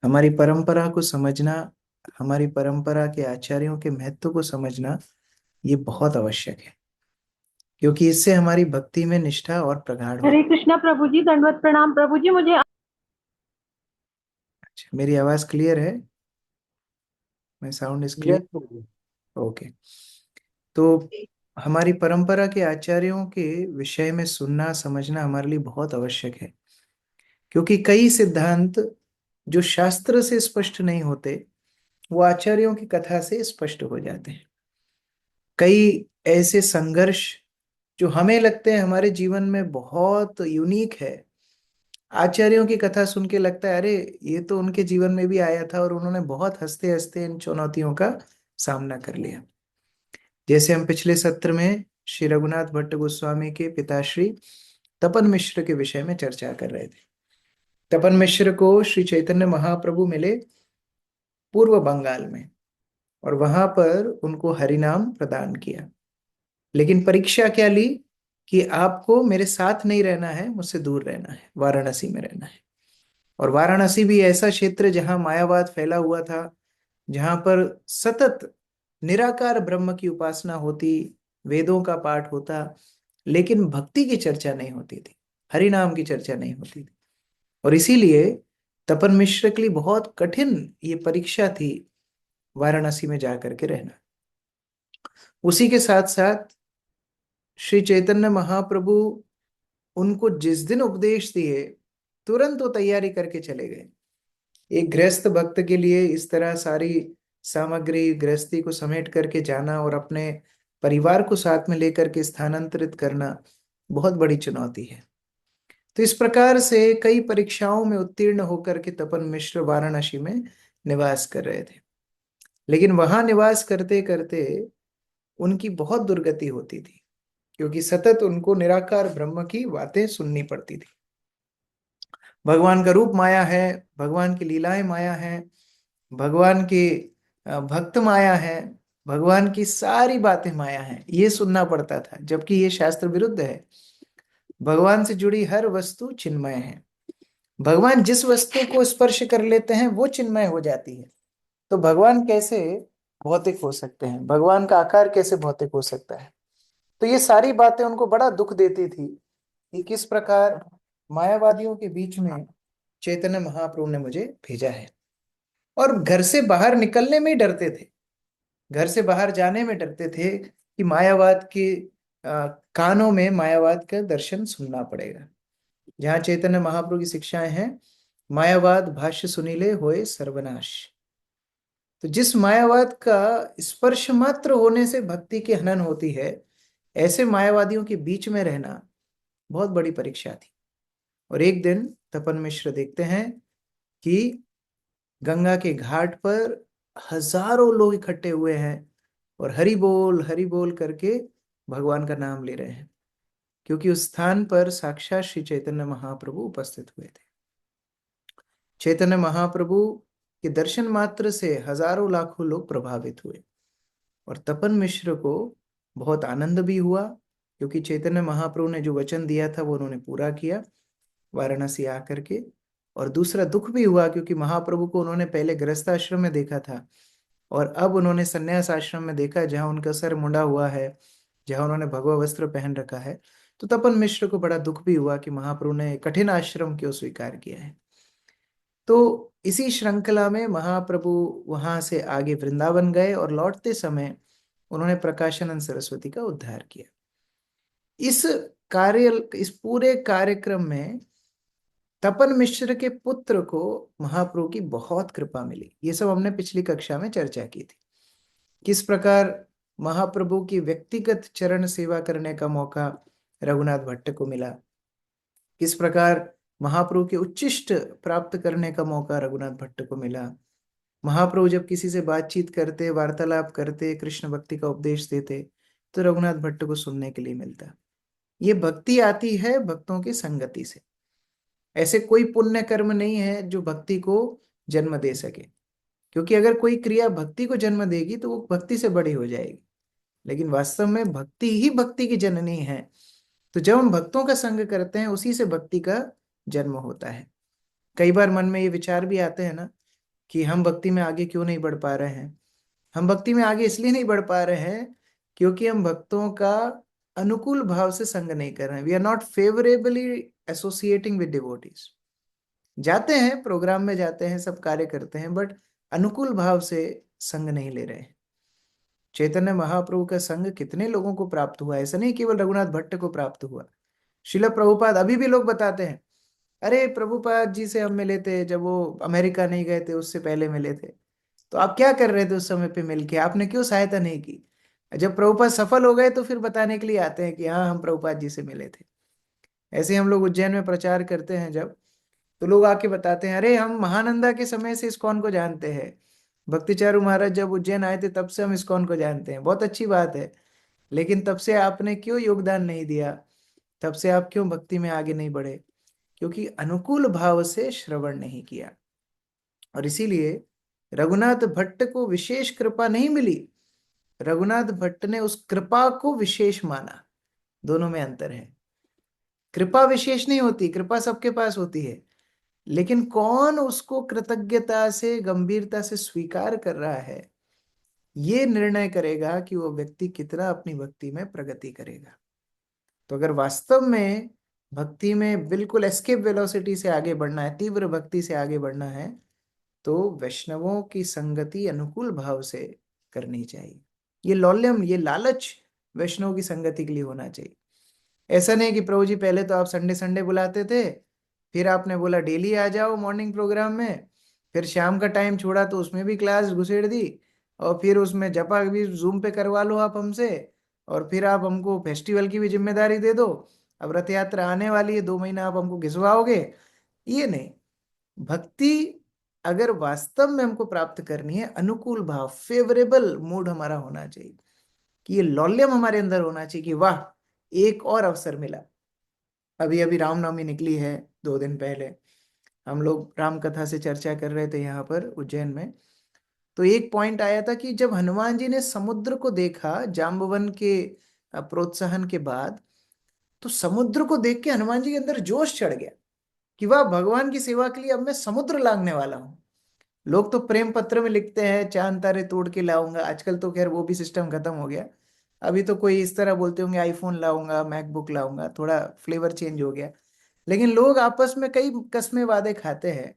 हमारी परंपरा को समझना, हमारी परंपरा के आचार्यों के महत्व को समझना, ये बहुत आवश्यक है, क्योंकि इससे हमारी भक्ति में निष्ठा और प्रगाढ़ हरे होती कृष्णा प्रभु जी, दंडवत प्रणाम प्रभु जी। मुझे है। अच्छा, मेरी आवाज क्लियर है? My sound is yes clear? Prabhu. Okay. तो हमारी परंपरा के आचार्यों के विषय में सुनना समझना हमारे लिए बहुत आवश्यक है, क्योंकि कई सिद्धांत जो शास्त्र से स्पष्ट नहीं होते, वो आचार्यों की कथा से स्पष्ट हो जाते हैं। कई ऐसे संघर्ष जो हमें लगते हैं हमारे जीवन में बहुत यूनिक है, आचार्यों की कथा सुन के लगता है अरे ये तो उनके जीवन में भी आया था और उन्होंने बहुत हंसते हंसते इन चुनौतियों का सामना कर लिया। जैसे हम पिछले सत्र में श्री रघुनाथ भट्ट गोस्वामी के पिताश्री तपन मिश्र के विषय में चर्चा कर रहे थे। तपन मिश्र को श्री चैतन्य महाप्रभु मिले पूर्व बंगाल में, और वहां पर उनको हरिनाम प्रदान किया। लेकिन परीक्षा क्या ली कि आपको मेरे साथ नहीं रहना है, मुझसे दूर रहना है, वाराणसी में रहना है। और वाराणसी भी ऐसा क्षेत्र जहां मायावाद फैला हुआ था, जहां पर सतत निराकार ब्रह्म की उपासना होती, वेदों का पाठ होता, लेकिन भक्ति की चर्चा नहीं होती थी, हरि नाम की चर्चा नहीं होती थी। और इसीलिए तपन मिश्र के लिए बहुत कठिन ये परीक्षा थी वाराणसी में जाकर के रहना। उसी के साथ साथ श्री चैतन्य महाप्रभु उनको जिस दिन उपदेश दिए, तुरंत वो तैयारी करके चले गए। एक गृहस्थ भक्त के लिए इस तरह सारी सामग्री गृहस्थी को समेट करके जाना और अपने परिवार को साथ में लेकर के स्थानांतरित करना बहुत बड़ी चुनौती है। तो इस प्रकार से कई परीक्षाओं में उत्तीर्ण होकर के तपन मिश्र वाराणसी में निवास कर रहे थे। लेकिन वहां निवास करते करते उनकी बहुत दुर्गति होती थी, क्योंकि सतत उनको निराकार ब्रह्म की बातें सुननी पड़ती थी। भगवान का रूप माया है, भगवान की लीलाएं माया है, भगवान की भक्त माया है, भगवान की सारी बातें माया है, ये सुनना पड़ता था, जबकि ये शास्त्र विरुद्ध है। भगवान से जुड़ी हर वस्तु चिन्मय है। भगवान जिस वस्तु को स्पर्श कर लेते हैं वो चिन्मय हो जाती है। तो भगवान कैसे भौतिक हो सकते हैं, भगवान का आकार कैसे भौतिक हो सकता है? तो ये सारी बातें उनको बड़ा दुख देती थी कि किस प्रकार मायावादियों के बीच में चैतन्य महाप्रभु ने मुझे भेजा है। और घर से बाहर निकलने में ही डरते थे, घर से बाहर जाने में डरते थे कि मायावाद के कानों में मायावाद का दर्शन सुनना पड़ेगा। जहाँ चैतन्य महाप्रभु की शिक्षाएं हैं, मायावाद भाष्य सुनीले होए सर्वनाश। तो जिस मायावाद का स्पर्श मात्र होने से भक्ति की हनन होती है, ऐसे मायावादियों के बीच में रहना बहुत बड़ी परीक्षा थी। और एक दिन तपन मिश्र देखते हैं कि गंगा के घाट पर हजारों लोग इकट्ठे हुए हैं और हरि बोल करके भगवान का नाम ले रहे हैं, क्योंकि उस स्थान पर साक्षात श्री चैतन्य महाप्रभु उपस्थित हुए थे। चैतन्य महाप्रभु के दर्शन मात्र से हजारों लाखों लोग प्रभावित हुए। और तपन मिश्र को बहुत आनंद भी हुआ, क्योंकि चैतन्य महाप्रभु ने जो वचन दिया था वो उन्होंने पूरा किया वाराणसी आकर के। और दूसरा दुख भी हुआ, क्योंकि महाप्रभु को उन्होंने पहले गृहस्थ आश्रम में देखा था और अब उन्होंने संन्यास आश्रम में देखा, जहां उनका सर मुंडा हुआ है, जहां उन्होंने भगवा वस्त्र पहन रखा है। तो तपन मिश्र को बड़ा दुख भी हुआ कि महाप्रभु ने कठिन आश्रम क्यों स्वीकार किया है। तो इसी श्रृंखला में महाप्रभु वहां से आगे वृंदावन गए और लौटते समय उन्होंने प्रकाशानंद सरस्वती का उद्धार किया। इस इस पूरे कार्यक्रम में तपन मिश्र के पुत्र को महाप्रभु की बहुत कृपा मिली। ये सब हमने पिछली कक्षा में चर्चा की थी, किस प्रकार महाप्रभु की व्यक्तिगत चरण सेवा करने का मौका रघुनाथ भट्ट को मिला, किस प्रकार महाप्रभु के उच्चिष्ट प्राप्त करने का मौका रघुनाथ भट्ट को मिला। महाप्रभु जब किसी से बातचीत करते, वार्तालाप करते, कृष्ण भक्ति का उपदेश देते, तो रघुनाथ भट्ट को सुनने के लिए मिलता। ये भक्ति आती है भक्तों की संगति से। ऐसे कोई पुण्य कर्म नहीं है जो भक्ति को जन्म दे सके, क्योंकि अगर कोई क्रिया भक्ति को जन्म देगी तो वो भक्ति से बड़ी हो जाएगी। लेकिन वास्तव में भक्ति ही भक्ति की जननी है। तो जब हम भक्तों का संग करते हैं, उसी से भक्ति का जन्म होता है। कई बार मन में ये विचार भी आते हैं ना कि हम भक्ति में आगे क्यों नहीं बढ़ पा रहे हैं। हम भक्ति में आगे इसलिए नहीं बढ़ पा रहे हैं क्योंकि हम भक्तों का अनुकूल भाव से संग नहीं कर रहे हैं। We are not favourably associating with devotees. जाते हैं प्रोग्राम में, जाते हैं, सब कार्य करते हैं, बट अनुकूल भाव से संग नहीं ले रहे हैं। चैतन्य महाप्रभु का संग कितने लोगों को प्राप्त हुआ, ऐसा नहीं केवल रघुनाथ भट्ट को प्राप्त हुआ। शिला प्रभुपाद अभी भी लोग बताते हैं, अरे प्रभुपाद जी से हम मिले थे जब वो अमेरिका नहीं गए थे, उससे पहले मिले थे। तो आप क्या कर रहे थे उस समय पे मिलके, आपने क्यों सहायता नहीं की। जब प्रभुपाद सफल हो गए तो फिर बताने के लिए आते हैं कि हाँ हम प्रभुपाद जी से मिले थे। ऐसे हम लोग उज्जैन में प्रचार करते हैं जब, तो लोग आके बताते हैं, अरे हम महानंदा के समय से इस्कॉन को जानते हैं। भक्तिचारू महाराज जब उज्जैन आए थे तब से हम इस्कॉन को जानते हैं। बहुत अच्छी बात है, लेकिन तब से आपने क्यों योगदान नहीं दिया, तब से आप क्यों भक्ति में आगे नहीं बढ़े? क्योंकि अनुकूल भाव से श्रवण नहीं किया। और इसीलिए रघुनाथ भट्ट को विशेष कृपा नहीं मिली, रघुनाथ भट्ट ने उस कृपा को विशेष माना। दोनों में अंतर है। कृपा विशेष नहीं होती, कृपा सबके पास होती है, लेकिन कौन उसको कृतज्ञता से, गंभीरता से स्वीकार कर रहा है, ये निर्णय करेगा कि वो व्यक्ति कितना अपनी भक्ति में प्रगति करेगा। तो अगर वास्तव में भक्ति में बिल्कुल एस्केप वेलोसिटी से आगे बढ़ना है, तीव्र भक्ति से आगे बढ़ना है, तो वैष्णवों की संगति अनुकूल भाव से करनी चाहिए। ये लौल्यम, ये लालच वैष्णव की संगति के लिए होना चाहिए। ऐसा नहीं कि प्रभु जी पहले तो आप संडे संडे बुलाते थे, फिर आपने बोला डेली आ जाओ मॉर्निंग प्रोग्राम में, फिर शाम का टाइम छोड़ा तो उसमें भी क्लास घुसेड़ दी, और फिर उसमें जपा भी जूम पे करवा लो आप हमसे, और फिर आप हमको फेस्टिवल की भी जिम्मेदारी दे दो। अब रथ यात्रा आने वाली है, 2 महीना आप हमको घिसवाओगे। ये नहीं। भक्ति अगर वास्तव में हमको प्राप्त करनी है, अनुकूल भाव, फेवरेबल मूड हमारा होना चाहिए, कि ये लौल्यम हमारे अंदर होना चाहिए कि वाह, एक और अवसर मिला। अभी अभी रामनवमी निकली है, 2 दिन पहले हम लोग राम कथा से चर्चा कर रहे थे यहाँ पर उज्जैन में। तो एक पॉइंट आया था कि जब हनुमान जी ने समुद्र को देखा जाम्बवन के प्रोत्साहन के बाद, तो समुद्र को देख के हनुमान जी के अंदर जोश चढ़ गया कि वाह, भगवान की सेवा के लिए अब मैं समुद्र लांघने वाला हूँ। लोग तो प्रेम पत्र में लिखते हैं चांद तारे तोड़ के लाऊंगा, आजकल तो खैर वो भी सिस्टम खत्म हो गया। अभी तो कोई इस तरह बोलते होंगे आईफोन लाऊंगा, मैकबुक लाऊंगा, थोड़ा फ्लेवर चेंज हो गया। लेकिन लोग आपस में कई कस्में वादे खाते हैं।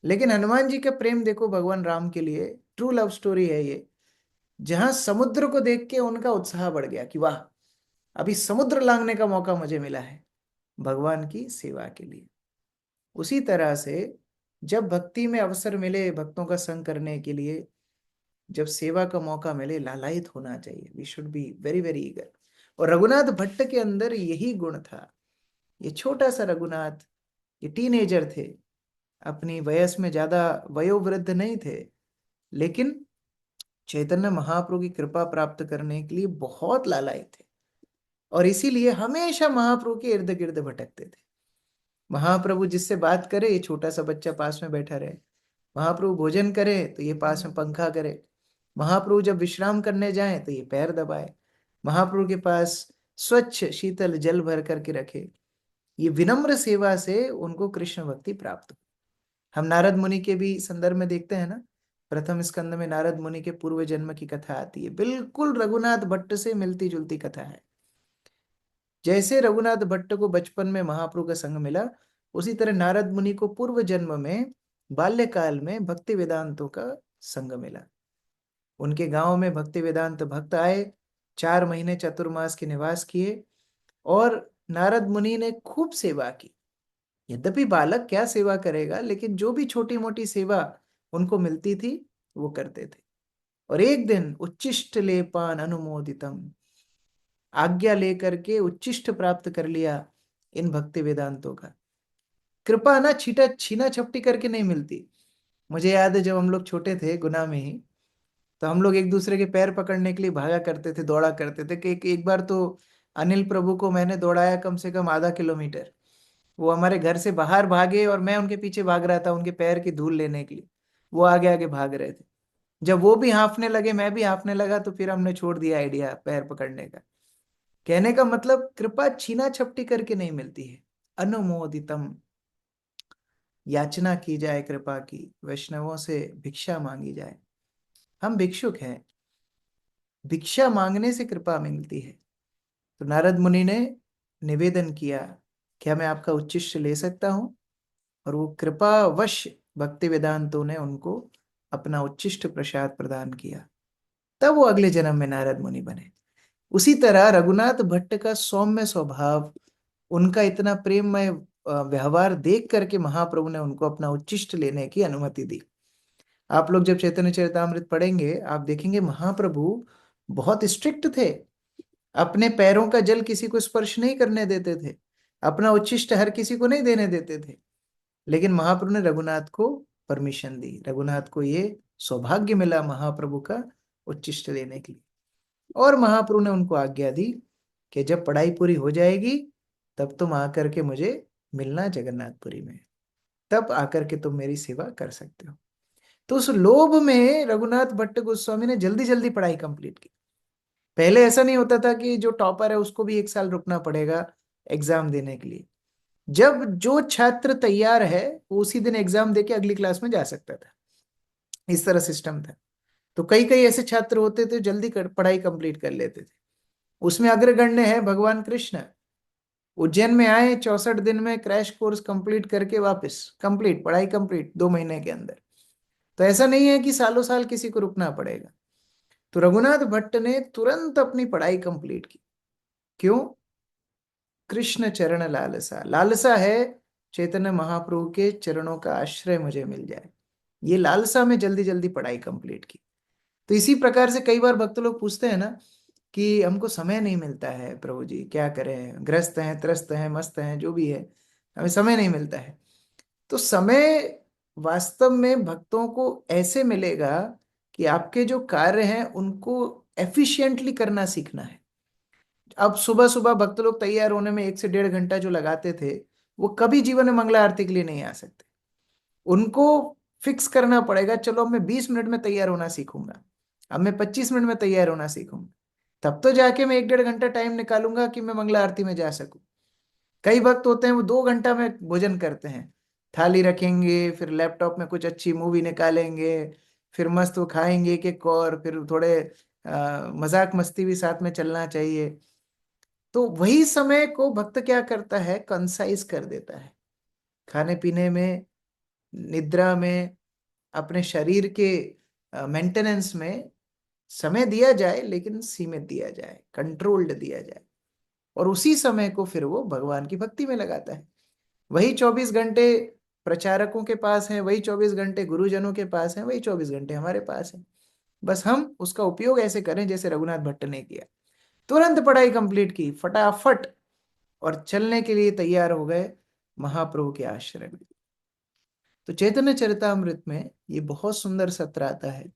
लेकिन हनुमान जी का प्रेम देखो भगवान राम के लिए, ट्रू लव स्टोरी है ये, जहां समुद्र को देख के उनका उत्साह बढ़ गया कि वाह, अभी समुद्र लांघने का मौका मुझे मिला है भगवान की सेवा के लिए। उसी तरह से जब भक्ति में अवसर मिले भक्तों का संग करने के लिए, जब सेवा का मौका मिले, लालायित होना चाहिए। We should be very very eager. और रघुनाथ भट्ट के अंदर यही गुण था। ये छोटा सा रघुनाथ, ये टीनेजर थे, अपनी वयस में ज्यादा वयोवृद्ध नहीं थे, लेकिन चैतन्य महाप्रभु की कृपा प्राप्त करने के लिए बहुत लालायित थे। और इसीलिए हमेशा महाप्रभु के इर्द गिर्द भटकते थे। महाप्रभु जिससे बात करे, ये छोटा सा बच्चा पास में बैठा रहे। महाप्रभु भोजन करे तो ये पास में पंखा करे। महाप्रभु जब विश्राम करने जाएं तो ये पैर दबाए। महाप्रभु के पास स्वच्छ शीतल जल भर करके रखे। ये विनम्र सेवा से उनको कृष्ण भक्ति प्राप्त हुई। हम नारद मुनि के भी संदर्भ में देखते हैं ना, प्रथम स्कंद में नारद मुनि के पूर्व जन्म की कथा आती है, बिल्कुल रघुनाथ भट्ट से मिलती जुलती कथा है। जैसे रघुनाथ भट्ट को बचपन में महाप्रभु का संग मिला, उसी तरह नारद मुनि को पूर्व जन्म में बाल्यकाल में भक्ति वेदांतों का संग मिला। उनके गांव में भक्ति वेदांत भक्त आए, 4 महीने चतुर्मास के निवास किए, और नारद मुनि ने खूब सेवा की। यद्यपि बालक क्या सेवा करेगा, लेकिन जो भी छोटी मोटी सेवा उनको मिलती थी वो करते थे। और एक दिन उच्चिष्ट लेपान अनुमोदितम, आज्ञा लेकर के उच्चिष्ट प्राप्त कर लिया इन भक्ति वेदांतों का। कृपा ना छीटा छीना छपटी करके नहीं मिलती। मुझे याद है जब हम लोग छोटे थे गुना में ही, तो हम लोग एक दूसरे के पैर पकड़ने के लिए भागा करते थे, दौड़ा करते थे। कि एक बार तो अनिल प्रभु को मैंने दौड़ाया कम से कम आधा किलोमीटर। वो हमारे घर से बाहर भागे और मैं उनके पीछे भाग रहा था उनके पैर की धूल लेने के लिए। वो आगे आगे भाग रहे थे। जब वो भी हाँफने लगे, मैं भी हाँफने लगा, तो फिर हमने छोड़ दिया आइडिया पैर पकड़ने का। कहने का मतलब कृपा छीना छपटी करके नहीं मिलती है, अनुमोदितम। याचना की जाए कृपा की, वैष्णवों से भिक्षा मांगी जाए। हम भिक्षुक हैं, भिक्षा मांगने से कृपा मिलती है। तो नारद मुनि ने निवेदन किया, क्या मैं आपका उच्चिष्ट ले सकता हूं? और वो कृपावश भक्ति वेदांतों ने उनको अपना उच्चिष्ट प्रसाद प्रदान किया। तब वो अगले जन्म में नारद मुनि बने। उसी तरह रघुनाथ भट्ट का सौम्य स्वभाव, उनका इतना प्रेममय व्यवहार देख करके महाप्रभु ने उनको अपना उच्चिष्ट लेने की अनुमति दी। आप लोग जब चैतन्य चरितामृत पढ़ेंगे, आप देखेंगे महाप्रभु बहुत स्ट्रिक्ट थे। अपने पैरों का जल किसी को स्पर्श नहीं करने देते थे, अपना उच्छिष्ट हर किसी को नहीं देने देते थे। लेकिन महाप्रभु ने रघुनाथ को परमिशन दी, रघुनाथ को ये सौभाग्य मिला महाप्रभु का उच्छिष्ट लेने के लिए। और महाप्रभु ने उनको आज्ञा दी कि जब पढ़ाई पूरी हो जाएगी तब तुम आकर के मुझे मिलना जगन्नाथपुरी में, तब आकर के तुम मेरी सेवा कर सकते हो। तो उस लोभ में रघुनाथ भट्ट गोस्वामी ने जल्दी जल्दी पढ़ाई कंप्लीट की। पहले ऐसा नहीं होता था कि जो टॉपर है उसको भी 1 साल रुकना पड़ेगा एग्जाम देने के लिए। जब जो छात्र तैयार है वो उसी दिन एग्जाम देके अगली क्लास में जा सकता था, इस तरह सिस्टम था। तो कई कई ऐसे छात्र होते थे जल्दी पढ़ाई कंप्लीट कर लेते थे। उसमें अग्रगण्य है भगवान कृष्ण। उज्जैन में आए, 64 दिन में क्रैश कोर्स कंप्लीट करके वापस कंप्लीट पढ़ाई कंप्लीट 2 महीने के अंदर। तो ऐसा नहीं है कि सालों साल किसी को रुकना पड़ेगा। तो रघुनाथ भट्ट ने तुरंत अपनी पढ़ाई कंप्लीट की। क्यों? कृष्ण चरण लालसा, लालसा है चैतन्य महाप्रभु के चरणों का आश्रय मुझे मिल जाए, ये लालसा में जल्दी जल्दी पढ़ाई कंप्लीट की। तो इसी प्रकार से कई बार भक्त लोग पूछते हैं ना कि हमको समय नहीं मिलता है प्रभु जी, क्या करें, ग्रस्त हैं, त्रस्त हैं, मस्त हैं, जो भी है, हमें समय नहीं मिलता है। तो समय वास्तव में भक्तों को ऐसे मिलेगा कि आपके जो कार्य हैं उनको एफिशिएंटली करना सीखना है। अब सुबह सुबह भक्त लोग तैयार होने में 1 से 1.5 घंटा जो लगाते थे, वो कभी जीवन में मंगला आरती के लिए नहीं आ सकते। उनको फिक्स करना पड़ेगा, चलो अब मैं 20 मिनट में तैयार होना सीखूंगा, अब मैं 25 मिनट में तैयार होना सीखूंगा, तब तो जाके मैं 1-1.5 घंटा टाइम निकालूंगा कि मैं मंगला आरती में जा सकूं। कई भक्त होते हैं वो 2 घंटा में भोजन करते हैं, थाली रखेंगे, फिर लैपटॉप में कुछ अच्छी मूवी निकालेंगे, फिर मस्त वो खाएंगे एक एक और, फिर थोड़े मजाक मस्ती भी साथ में चलना चाहिए। तो वही समय को भक्त क्या करता है, कंसाइज कर देता है। खाने पीने में, निद्रा में, अपने शरीर के मेंटेनेंस में समय दिया जाए, लेकिन सीमित दिया जाए, कंट्रोल्ड दिया जाए। और उसी समय को फिर वो भगवान की भक्ति में लगाता है। वही 24 घंटे प्रचारकों के पास हैं, वही 24 घंटे गुरुजनों के पास हैं, वही 24 घंटे हमारे पास हैं। बस हम उसका उपयोग ऐसे करें जैसे रघुनाथ भट्ट ने किया। तुरंत पढ़ाई कंप्लीट की फटाफट, और चलने के लिए तैयार हो गए महाप्रभु के आश्रय में। तो चैतन्य चरितामृत में ये बहुत सुंदर सत्र आता है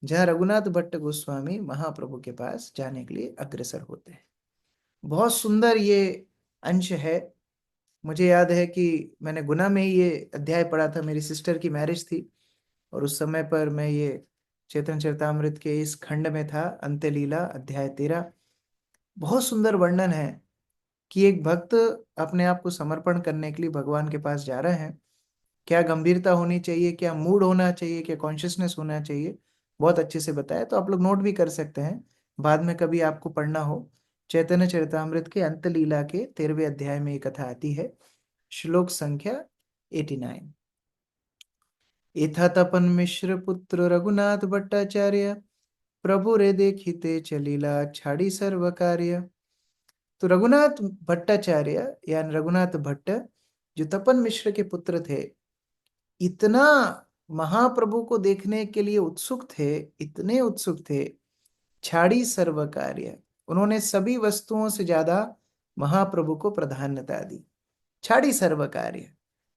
जहाँ रघुनाथ भट्ट गोस्वामी महाप्रभु के पास जाने के लिए अग्रसर होते हैं। बहुत सुंदर ये अंश है। मुझे याद है कि मैंने गुना में ही ये अध्याय पढ़ा था, मेरी सिस्टर की मैरिज थी, और उस समय पर मैं ये चैतन्य चरितामृत के इस खंड में था, अंत्य लीला अध्याय 13। बहुत सुंदर वर्णन है कि एक भक्त अपने आप को समर्पण करने के लिए भगवान के पास जा रहे हैं, क्या गंभीरता होनी चाहिए, क्या मूड होना चाहिए, क्या कॉन्शियसनेस होना चाहिए, बहुत अच्छे से बताया। तो आप लोग नोट भी कर सकते हैं, बाद में कभी आपको पढ़ना हो। चैतन्य चरितामृत के अंत लीला के 13वें अध्याय में ये कथा आती है, श्लोक संख्या 89। इथा तपन मिश्र पुत्र रघुनाथ भट्टाचार्य, प्रभु रे देखिते चलीला छाड़ी सर्व कार्य। तो रघुनाथ भट्टाचार्य यानी रघुनाथ भट्ट, जो तपन मिश्र के पुत्र थे, इतना महाप्रभु को देखने के लिए उत्सुक थे, इतने उत्सुक थे, छाड़ी सर्व कार्य, उन्होंने सभी वस्तुओं से ज्यादा महाप्रभु को प्राधान्यता दी। छाड़ी सर्व कार्य,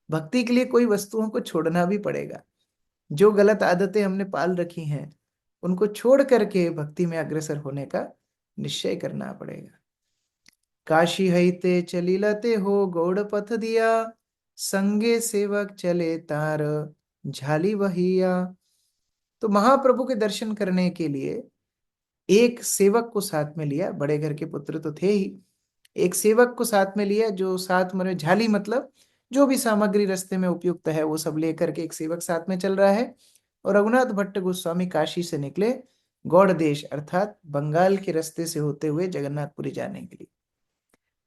भक्ति के लिए कोई वस्तुओं को छोड़ना भी पड़ेगा। जो गलत आदतें हमने पाल रखी हैं उनको छोड़ करके भक्ति में अग्रसर होने का निश्चय करना पड़ेगा। काशी हईते चलीलते हो गौड़ पथ दिया, संगे सेवक चले तार झाली वहिया। तो महाप्रभु के दर्शन करने के लिए एक सेवक को साथ में लिया, बड़े घर के पुत्र तो थे ही, एक सेवक को साथ में लिया जो साथ में झाली मतलब जो भी सामग्री रास्ते में उपयुक्त है वो सब लेकर के एक सेवक साथ में चल रहा है। और रघुनाथ भट्ट गोस्वामी काशी से निकले गौड़ देश अर्थात बंगाल के रास्ते से होते हुए जगन्नाथपुरी जाने के लिए।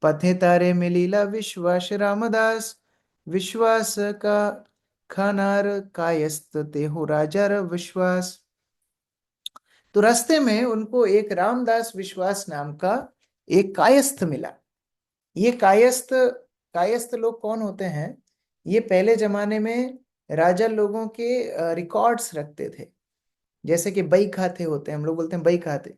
पथे तारे मिलीला विश्वास रामदास, विश्वास का खानार कायस्त तेहु राजार विश्वास। तो रास्ते में उनको एक रामदास विश्वास नाम का एक कायस्थ मिला। ये कायस्थ कायस्थ लोग कौन होते हैं? ये पहले जमाने में राजा लोगों के रिकॉर्ड्स रखते थे। जैसे कि बही खाते होते हैं, हम लोग बोलते हैं बही खाते।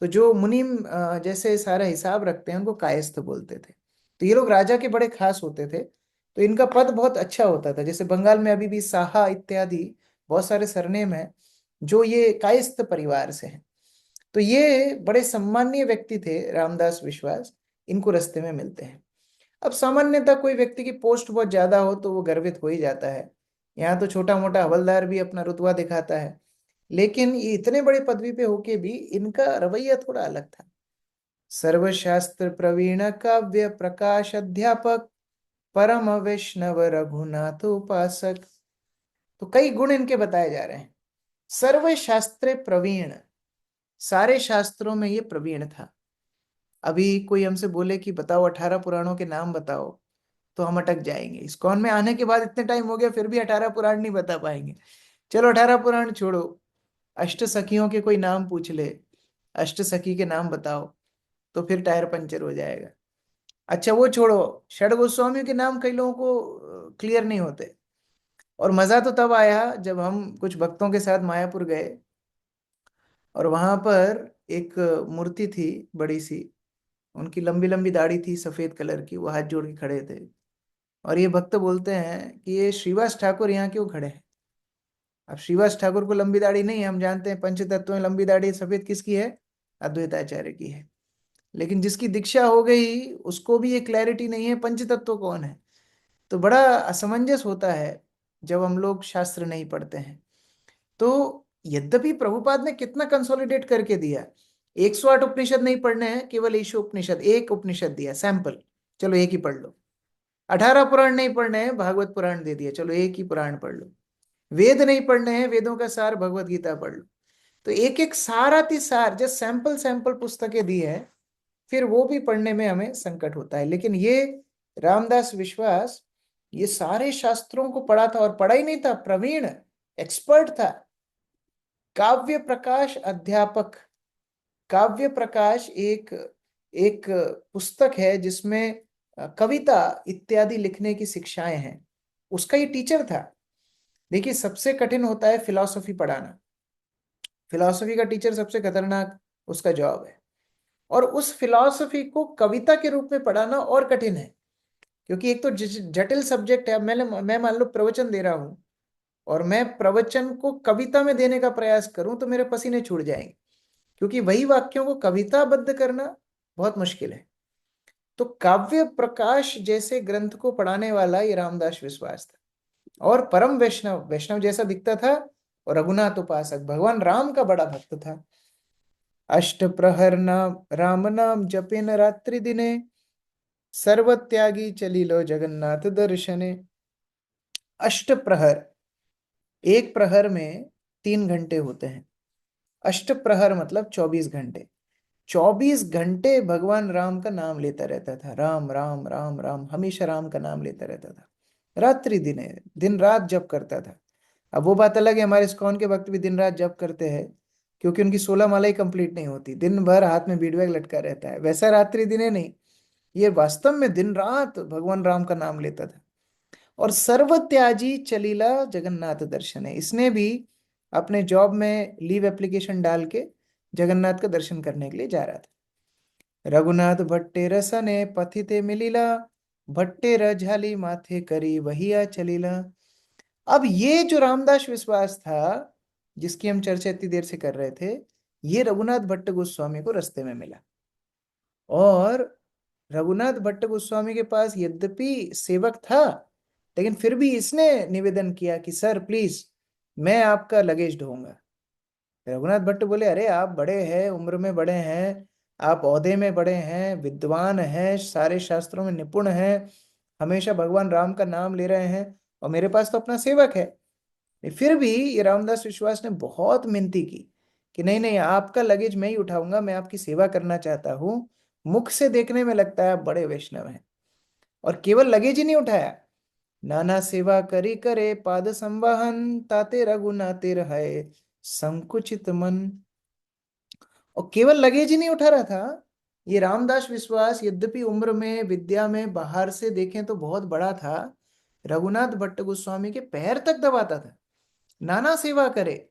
तो जो मुनीम जैसे सारा हिसाब रखते हैं उनको कायस्थ बोलते थे। तो ये लोग राजा के बड़े खास होते थे, तो इनका पद बहुत अच्छा होता था। जैसे बंगाल में अभी भी साहा इत्यादि बहुत सारे सरनेम हैं जो ये कायस्थ परिवार से हैं। तो ये बड़े सम्मानीय व्यक्ति थे रामदास विश्वास, इनको रास्ते में मिलते हैं। अब सामान्यतः कोई व्यक्ति की पोस्ट बहुत ज्यादा हो तो वो गर्वित हो ही जाता है। यहाँ तो छोटा मोटा हवलदार भी अपना रुतबा दिखाता है, लेकिन ये इतने बड़े पदवी पे होके भी इनका रवैया थोड़ा अलग था। सर्वशास्त्र प्रवीण काव्य प्रकाश अध्यापक परम वैष्णव रघुनाथ उपासक। तो कई गुण इनके बताए जा रहे हैं। सर्वशास्त्र प्रवीण, सारे शास्त्रों में ये प्रवीण था। अभी कोई हमसे बोले कि बताओ 18 पुराणों के नाम बताओ, तो हम अटक जाएंगे। इस्कॉन में आने के बाद इतने टाइम हो गया फिर भी 18 पुराण नहीं बता पाएंगे। चलो 18 पुराण छोड़ो, अष्ट सखियों के कोई नाम पूछ ले, अष्ट सखी के नाम बताओ, तो फिर टायर पंचर हो जाएगा। अच्छा वो छोड़ो, षड गोस्वामियों के नाम कई लोगों को क्लियर नहीं होते। और मजा तो तब आया जब हम कुछ भक्तों के साथ मायापुर गए और वहां पर एक मूर्ति थी बड़ी सी, उनकी लंबी लंबी दाढ़ी थी सफेद कलर की, वो हाथ जोड़ के खड़े थे। और ये भक्त बोलते हैं कि ये श्रीवास ठाकुर यहाँ क्यों खड़े हैं? अब श्रीवास ठाकुर को लंबी दाढ़ी नहीं है, हम जानते हैं पंच तत्व में लंबी दाढ़ी सफेद किसकी है? अद्वैताचार्य की है। लेकिन जिसकी दीक्षा हो गई उसको भी ये क्लैरिटी नहीं है पंच तत्व कौन है। तो बड़ा असमंजस होता है जब हम लोग शास्त्र नहीं पढ़ते हैं। तो यद्यपि प्रभुपाद ने कितना कंसोलिडेट करके दिया, 108 उपनिषद नहीं पढ़ने हैं, केवल ईशो उपनिषद एक उपनिषद दिया सैंपल, चलो एक ही पढ़ लो। 18 पुराण नहीं पढ़ने हैं, भागवत पुराण दे दिया, चलो एक ही पुराण पढ़ लो। वेद नहीं पढ़ने हैं, वेदों का सार भगवत गीता पढ़ लो। तो एक एक साराति सार जस्ट सैंपल सैंपल पुस्तकें दी है, फिर वो भी पढ़ने में हमें संकट होता है। लेकिन ये रामदास विश्वास ये सारे शास्त्रों को पढ़ा था, और पढ़ा ही नहीं था, प्रवीण एक्सपर्ट था। काव्य प्रकाश अध्यापक, काव्य प्रकाश एक एक पुस्तक है जिसमें कविता इत्यादि लिखने की शिक्षाएं हैं, उसका ये टीचर था। देखिए सबसे कठिन होता है फिलॉसफी पढ़ाना, फिलॉसफी का टीचर सबसे खतरनाक उसका जॉब है। और उस फिलॉसफी को कविता के रूप में पढ़ाना और कठिन है, क्योंकि एक तो जटिल सब्जेक्ट है। अब मैं मान लो प्रवचन दे रहा हूं और मैं प्रवचन को कविता में देने का प्रयास करूं तो मेरे पसीने छूट जाएंगे, क्योंकि वही वाक्यों को कविताबद्ध करना बहुत मुश्किल है। तो काव्य प्रकाश जैसे ग्रंथ को पढ़ाने वाला ये रामदास विश्वास था, और परम वैष्णव, वैष्णव जैसा दिखता था, और रघुनाथ उपासक, भगवान राम का बड़ा भक्त था। अष्ट प्रहर नाम राम नाम जपिन रात्रि दिने, सर्वत्यागी चलिलो जगन्नाथ दर्शने। अष्ट प्रहर, एक प्रहर में 3 घंटे होते हैं। अष्ट प्रहर मतलब 24 घंटे। 24 घंटे भगवान राम का नाम लेता रहता था, राम राम राम राम, हमेशा राम का नाम लेता रहता था। रात्रि दिने, दिन रात जप करता था। अब वो बात अलग है, हमारे इस्कॉन के भक्त भी दिन रात जप करते हैं, क्योंकि उनकी 16 माला ही कंप्लीट नहीं होती, दिन भर हाथ में बीट बैग लटका रहता है। वैसा रात्रि दिने नहीं, ये वास्तव में दिन रात भगवान राम का नाम लेता था। और सर्व त्याजी चलीला जगन्नाथ दर्शन है, इसने भी अपने जॉब में लीव एप्लीकेशन डाल के जगन्नाथ का दर्शन करने के लिए जा रहा था। रघुनाथ भट्टे रसने पथिते मिलिला, भट्टे रझाली माथे करी वहिया चलीला। अब ये जो रामदास विश्वास था जिसकी हम चर्चा इतनी देर से कर रहे थे, ये रघुनाथ भट्ट गोस्वामी को रास्ते में मिला। और रघुनाथ भट्ट गोस्वामी के पास यद्यपि सेवक था, लेकिन फिर भी इसने निवेदन किया कि सर प्लीज मैं आपका लगेज ढोऊंगा। रघुनाथ भट्ट बोले अरे आप बड़े हैं, उम्र में बड़े हैं, आप ओहदे में बड़े हैं, विद्वान हैं, सारे शास्त्रों में निपुण हैं, हमेशा भगवान राम का नाम ले रहे हैं और मेरे पास तो अपना सेवक है। फिर भी ये रामदास विश्वास ने बहुत मिन्नती की कि नहीं नहीं, आपका लगेज मैं ही उठाऊंगा, मैं आपकी सेवा करना चाहता हूँ। मुख से देखने में लगता है आप बड़े वैष्णव हैं, और केवल लगेज ही नहीं उठाया, नाना सेवा करी करे पाद संवाहन, ताते रघुनाथे है संकुचित मन। और केवल लगेज ही नहीं उठा रहा था, ये रामदास विश्वास यद्यपि उम्र में विद्या में बाहर से देखें तो बहुत बड़ा था, रघुनाथ भट्ट गोस्वामी के पैर तक दबाता था। नाना सेवा करे,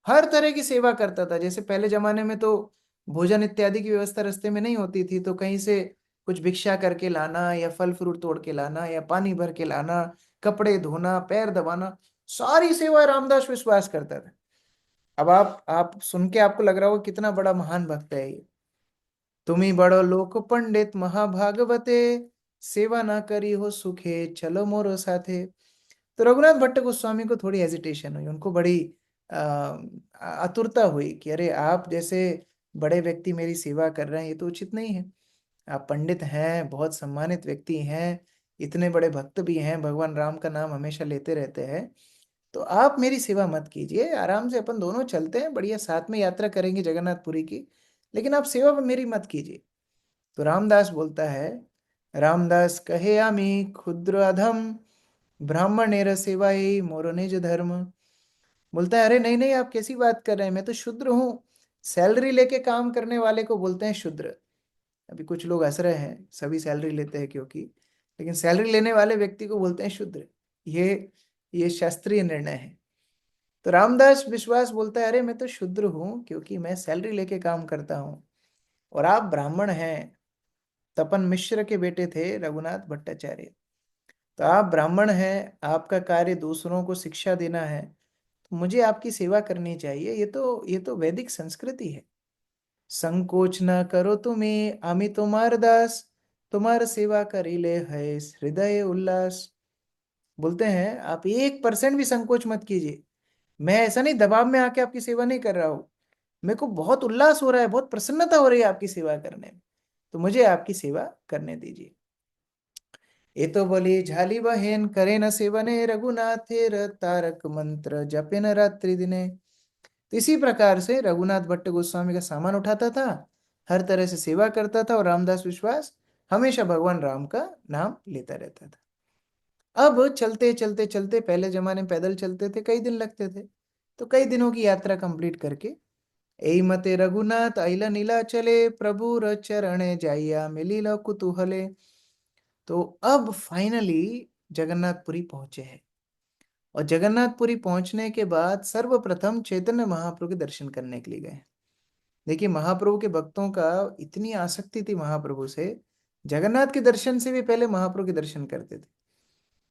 हर तरह की सेवा करता था। जैसे पहले जमाने में तो भोजन इत्यादि की व्यवस्था रास्ते में नहीं होती थी, तो कहीं से कुछ भिक्षा करके लाना या फल फ्रूट तोड़ के लाना या पानी भर के लाना, कपड़े धोना, पैर दबाना, सारी सेवा रामदास विश्वास करता था। अब आप सुन के आपको लग रहा होगा कितना बड़ा महान भक्त है ये। तुम्ही बड़ो लोक पंडित महाभागवते, सेवा ना करी हो सुखे चलो मोरो साथे। तो रघुनाथ भट्ट गोस्वामी को थोड़ी हेजिटेशन हुई, उनको बड़ी अ, आतुरता हुई कि अरे आप जैसे बड़े व्यक्ति मेरी सेवा कर रहे हैं, ये तो उचित नहीं है। आप पंडित हैं, बहुत सम्मानित व्यक्ति हैं, इतने बड़े भक्त भी हैं, भगवान राम का नाम हमेशा लेते रहते हैं, तो आप मेरी सेवा मत कीजिए, आराम से अपन दोनों चलते हैं, बढ़िया साथ में यात्रा करेंगे जगन्नाथपुरी की, लेकिन आप सेवा मेरी मत कीजिए। तो रामदास बोलता है, रामदास कहे आमी क्षुद्र अधम, ब्राह्मणेर सेवाई मोर निज धर्म। बोलता है अरे नहीं नहीं, आप कैसी बात कर रहे हैं, मैं तो शूद्र हूँ। सैलरी लेके काम करने वाले को बोलते हैं शूद्र। अभी कुछ लोग हंस रहे हैं, सभी सैलरी लेते हैं क्योंकि, लेकिन सैलरी लेने वाले व्यक्ति को बोलते हैं शूद्र। ये ये शास्त्रीय निर्णय है। तो रामदास विश्वास बोलता है अरे मैं तो शूद्र हूँ क्योंकि मैं सैलरी लेके काम करता हूँ, और आप ब्राह्मण हैं। तपन मिश्र के बेटे थे रघुनाथ भट्टाचार्य। तो आप ब्राह्मण हैं, आपका कार्य दूसरों को शिक्षा देना है, तो मुझे आपकी सेवा करनी चाहिए, ये तो वैदिक संस्कृति है। संकोच न करो तुम्हें आमी तुम्हार दास, तुम्हार सेवा करीले है हृदय उल्लास। बोलते हैं आप 1% भी संकोच मत कीजिए, मैं ऐसा नहीं दबाव में आके आपकी सेवा नहीं कर रहा हूँ, मेरे को बहुत उल्लास हो रहा है, बहुत प्रसन्नता हो रही है आपकी सेवा करने में, तो मुझे आपकी सेवा करने दीजिए। ये तो बोली झाली बहन करे न सेवने, रघुनाथेर तारक मंत्र जपे न रात्रि दिने। तो इसी प्रकार से रघुनाथ भट्ट गोस्वामी का सामान उठाता था, हर तरह से सेवा करता था, और रामदास विश्वास हमेशा भगवान राम का नाम लेता रहता था। अब चलते चलते चलते, पहले जमाने में पैदल चलते थे, कई दिन लगते थे, तो कई दिनों की यात्रा कंप्लीट करके एई मते रघुनाथ अइला नीला चले, प्रभु र चरणे जाइया मिलिला कुतूहले। तो अब फाइनली जगन्नाथपुरी पहुंचे हैं, और जगन्नाथपुरी पहुंचने के बाद सर्वप्रथम चैतन्य महाप्रभु के दर्शन करने के लिए गए। देखिए महाप्रभु के भक्तों का इतनी आसक्ति थी महाप्रभु से, जगन्नाथ के दर्शन से भी पहले महाप्रभु के दर्शन करते थे।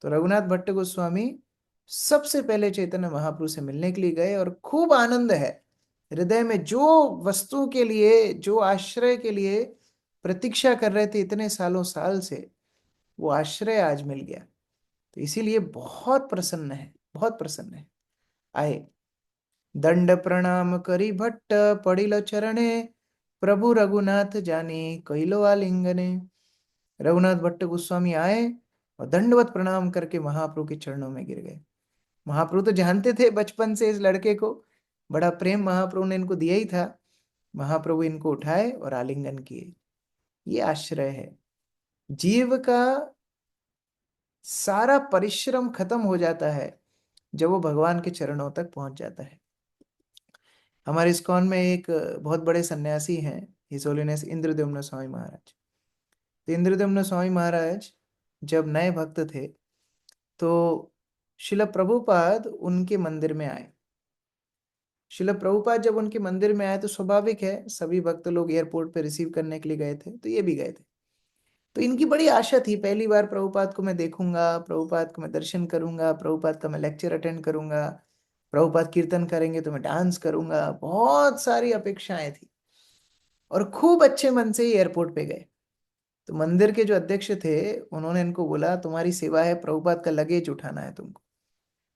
तो रघुनाथ भट्ट गोस्वामी सबसे पहले चैतन्य महाप्रभु से मिलने के लिए गए, और खूब आनंद है हृदय में, जो वस्तु के लिए, जो आश्रय के लिए प्रतीक्षा कर रहे थे इतने सालों साल से, वो आश्रय आज मिल गया। तो इसीलिए बहुत प्रसन्न है, बहुत प्रसन्न है। आए, दंड प्रणाम करी भट्ट पड़िल चरणे, प्रभु रघुनाथ जानी कइलो आलिंगने। रघुनाथ भट्ट गोस्वामी आए और दंडवत प्रणाम करके महाप्रभु के चरणों में गिर गए। महाप्रभु तो जानते थे बचपन से इस लड़के को, बड़ा प्रेम महाप्रभु ने इनको दिया ही था। महाप्रभु इनको उठाए और आलिंगन किए। ये आश्रय है। जीव का सारा परिश्रम खत्म हो जाता है जब वो भगवान के चरणों तक पहुंच जाता है। हमारे इस्कॉन में एक बहुत बड़े सन्यासी हैं, हिज होलीनेस इंद्रद्युम्न स्वामी महाराज। तो इंद्रद्युम्न स्वामी महाराज जब नए भक्त थे, तो शिल प्रभुपाद उनके मंदिर में आए। शिल प्रभुपाद जब उनके मंदिर में आए तो स्वाभाविक है, सभी भक्त लोग एयरपोर्ट पे रिसीव करने के लिए गए थे, तो ये भी गए थे। तो इनकी बड़ी आशा थी, पहली बार प्रभुपाद को मैं देखूंगा, प्रभुपाद को मैं दर्शन करूंगा, प्रभुपाद का मैं लेक्चर अटेंड करूंगा, प्रभुपाद कीर्तन करेंगे तो मैं डांस करूंगा, बहुत सारी अपेक्षाएं थी। और खूब अच्छे मन से ही एयरपोर्ट पे गए। तो मंदिर के जो अध्यक्ष थे, उन्होंने इनको बोला तुम्हारी सेवा है, प्रभुपाद का लगेज उठाना है तुमको।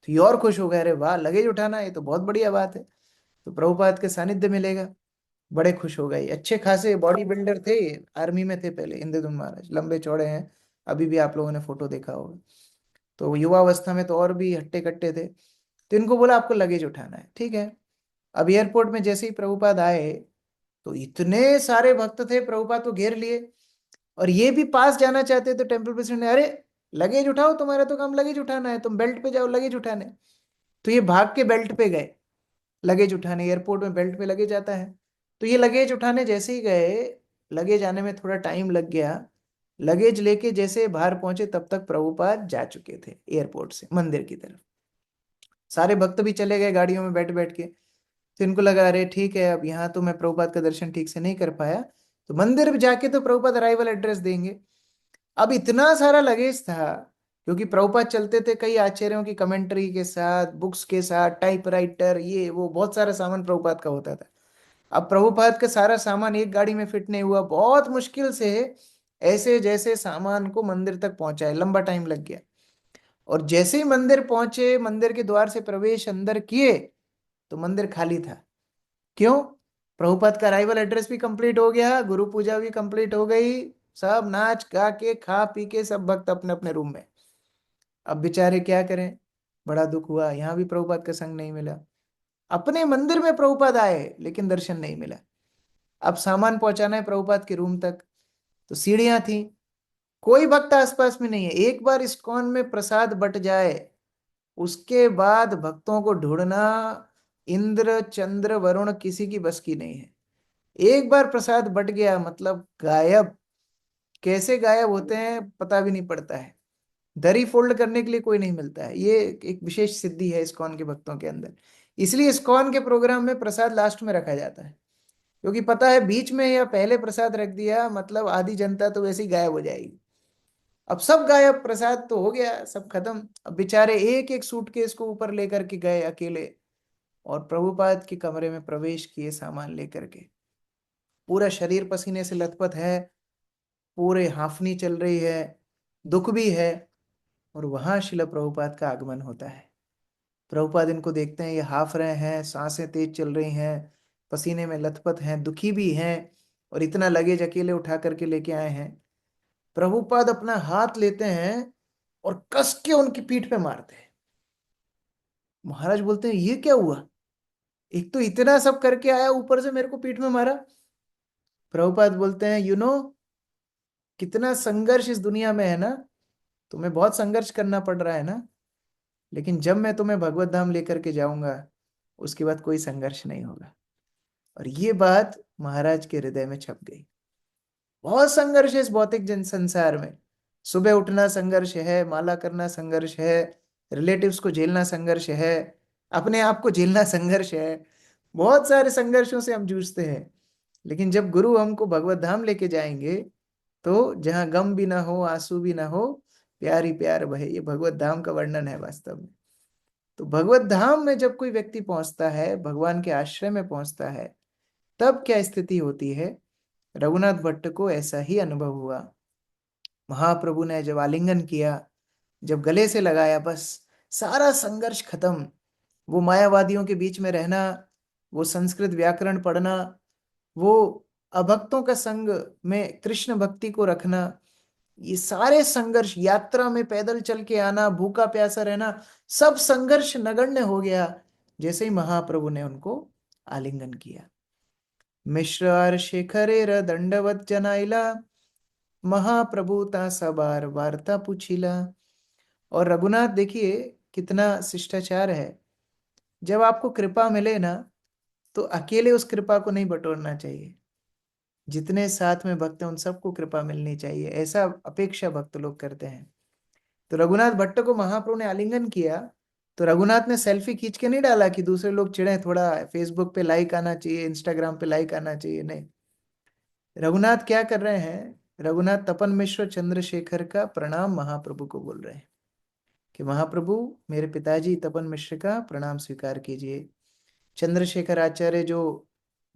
तो ये और खुश हो गए, अरे वाह लगेज उठाना है, ये तो बहुत बढ़िया बात है, तो प्रभुपाद के सानिध्य मिलेगा। बड़े खुश हो गए। अच्छे खासे बॉडी बिल्डर थे, आर्मी में थे पहले, इंद्रदुम्न महाराज लंबे चौड़े हैं, अभी भी आप लोगों ने फोटो देखा होगा। तो युवावस्था में तो और भी हट्टे कट्टे थे। तो इनको बोला आपको लगेज उठाना है, ठीक है। अब एयरपोर्ट में जैसे ही प्रभुपाद आए तो इतने सारे भक्त थे, प्रभुपाद को घेर लिए। और ये भी पास जाना चाहते, तो टेम्पल प्रेसिडेंट ने, अरे लगेज उठाओ, तुम्हारा तो काम लगेज उठाना है, तुम बेल्ट पे जाओ लगेज उठाने। तो ये भाग के बेल्ट पे गए लगेज उठाने। एयरपोर्ट में बेल्ट पे लगेज आता है। तो ये लगेज उठाने जैसे ही गए, लगेज आने में थोड़ा टाइम लग गया। लगेज लेके जैसे बाहर पहुंचे तब तक प्रभुपाद जा चुके थे एयरपोर्ट से मंदिर की तरफ। सारे भक्त भी चले गए गाड़ियों में बैठ बैठ के। तो इनको लगा अरे ठीक है, अब यहाँ तो मैं प्रभुपाद का दर्शन ठीक से नहीं कर पाया, तो मंदिर में जाके तो प्रभुपाद अराइवल एड्रेस देंगे। अब इतना सारा लगेज था, क्योंकि प्रभुपाद चलते थे कई आचार्यों की कमेंट्री के साथ, बुक्स के साथ, टाइपराइटर, ये वो बहुत सारा सामान प्रभुपाद का होता था। अब प्रभुपाद का सारा सामान एक गाड़ी में फिट नहीं हुआ, बहुत मुश्किल से ऐसे जैसे सामान को मंदिर तक पहुंचाए, लंबा टाइम लग गया। और जैसे ही मंदिर पहुंचे, मंदिर के द्वार से प्रवेश अंदर किए, तो मंदिर खाली था। क्यों? प्रभुपाद का अराइवल एड्रेस भी कंप्लीट हो गया, गुरु पूजा भी कंप्लीट हो गई, सब नाच गा के खा पी के सब भक्त अपने अपने रूम में। अब बेचारे क्या करें, बड़ा दुख हुआ, यहाँ भी प्रभुपाद का संग नहीं मिला। अपने मंदिर में प्रभुपाद आए लेकिन दर्शन नहीं मिला। अब सामान पहुंचाना है प्रभुपाद के रूम तक, तो सीढ़ियां थी, कोई भक्त आसपास में नहीं है। एक बार इस्कॉन में प्रसाद बट जाए, उसके बाद भक्तों को ढूंढना इंद्र चंद्र वरुण किसी की बस की नहीं है। एक बार प्रसाद बट गया मतलब गायब। कैसे गायब होते हैं पता भी नहीं पड़ता है। दरी फोल्ड करने के लिए कोई नहीं मिलता है। ये एक विशेष सिद्धि है इस्कॉन के भक्तों के अंदर। इसलिए इस्कॉन के प्रोग्राम में प्रसाद लास्ट में रखा जाता है, क्योंकि पता है बीच में या पहले प्रसाद रख दिया मतलब आधी जनता तो वैसे ही गायब हो जाएगी। अब सब गायब, प्रसाद तो हो गया सब खत्म। अब बेचारे एक एक सूटकेस को ऊपर लेकर के गए अकेले, और प्रभुपाद के कमरे में प्रवेश किए सामान लेकर के। पूरा शरीर पसीने से लथपथ है, पूरे हाफनी चल रही है, दुख भी है। और वहां शिला प्रभुपाद का आगमन होता है। प्रभुपाद इनको देखते हैं, ये हाफ रहे हैं, सांसें तेज चल रही हैं, पसीने में लथपथ हैं, दुखी भी हैं, और इतना लगेज अकेले उठा करके लेके आए हैं। प्रभुपाद अपना हाथ लेते हैं और कस के उनकी पीठ पे मारते हैं। महाराज बोलते हैं ये क्या हुआ, एक तो इतना सब करके आया, ऊपर से मेरे को पीठ में मारा। प्रभुपाद बोलते हैं कितना संघर्ष इस दुनिया में है ना, तुम्हें बहुत संघर्ष करना पड़ रहा है ना, लेकिन जब मैं तुम्हें भगवत धाम लेकर के जाऊंगा, उसके बाद कोई संघर्ष नहीं होगा। और ये बात महाराज के हृदय में छप गई। बहुत संघर्ष है इस भौतिक जन संसार में। सुबह उठना संघर्ष है, माला करना संघर्ष है, रिलेटिव्स को झेलना संघर्ष है, अपने आप को झेलना संघर्ष है। बहुत सारे संघर्षों से हम जूझते हैं। लेकिन जब गुरु हमको भगवत धाम लेके जाएंगे, तो जहाँ गम भी ना हो, आंसू भी ना हो, प्यार ही प्यार बहे, ये भगवत धाम का वर्णन है वास्तव में। तो भगवत धाम में जब कोई व्यक्ति पहुंचता है, भगवान के आश्रय में पहुंचता है, तब क्या स्थिति होती है। रघुनाथ भट्ट को ऐसा ही अनुभव हुआ। महाप्रभु ने जब आलिंगन किया, जब गले से लगाया, बस सारा संघर्ष खत्म। वो मायावादियों के बीच में रहना, वो संस्कृत व्याकरण पढ़ना, वो अभक्तों का संग में कृष्ण भक्ति को रखना, ये सारे संघर्ष, यात्रा में पैदल चल के आना, भूखा प्यासा रहना, सब संघर्ष नगण्य हो गया जैसे ही महाप्रभु ने उनको आलिंगन किया। मिश्र शेखरेर दंडवत जनाइला, महाप्रभु ता सबार वार्ता पूछिला। और रघुनाथ देखिए कितना शिष्टाचार है। जब आपको कृपा मिले ना, तो अकेले उस कृपा को नहीं बटोरना चाहिए। जितने साथ में भक्त हैं उन सबको कृपा मिलनी चाहिए, ऐसा अपेक्षा भक्त लोग करते हैं। तो रघुनाथ भट्ट को महाप्रभु ने आलिंगन किया, तो रघुनाथ ने सेल्फी खींच के नहीं डाला कि दूसरे लोग चिढ़े, थोड़ा फेसबुक पे लाइक आना चाहिए, इंस्टाग्राम पे लाइक आना चाहिए, नहीं। रघुनाथ क्या कर रहे हैं, रघुनाथ तपन मिश्र चंद्रशेखर का प्रणाम महाप्रभु को बोल रहे हैं कि महाप्रभु, मेरे पिताजी तपन मिश्र का प्रणाम स्वीकार कीजिए। चंद्रशेखर आचार्य जो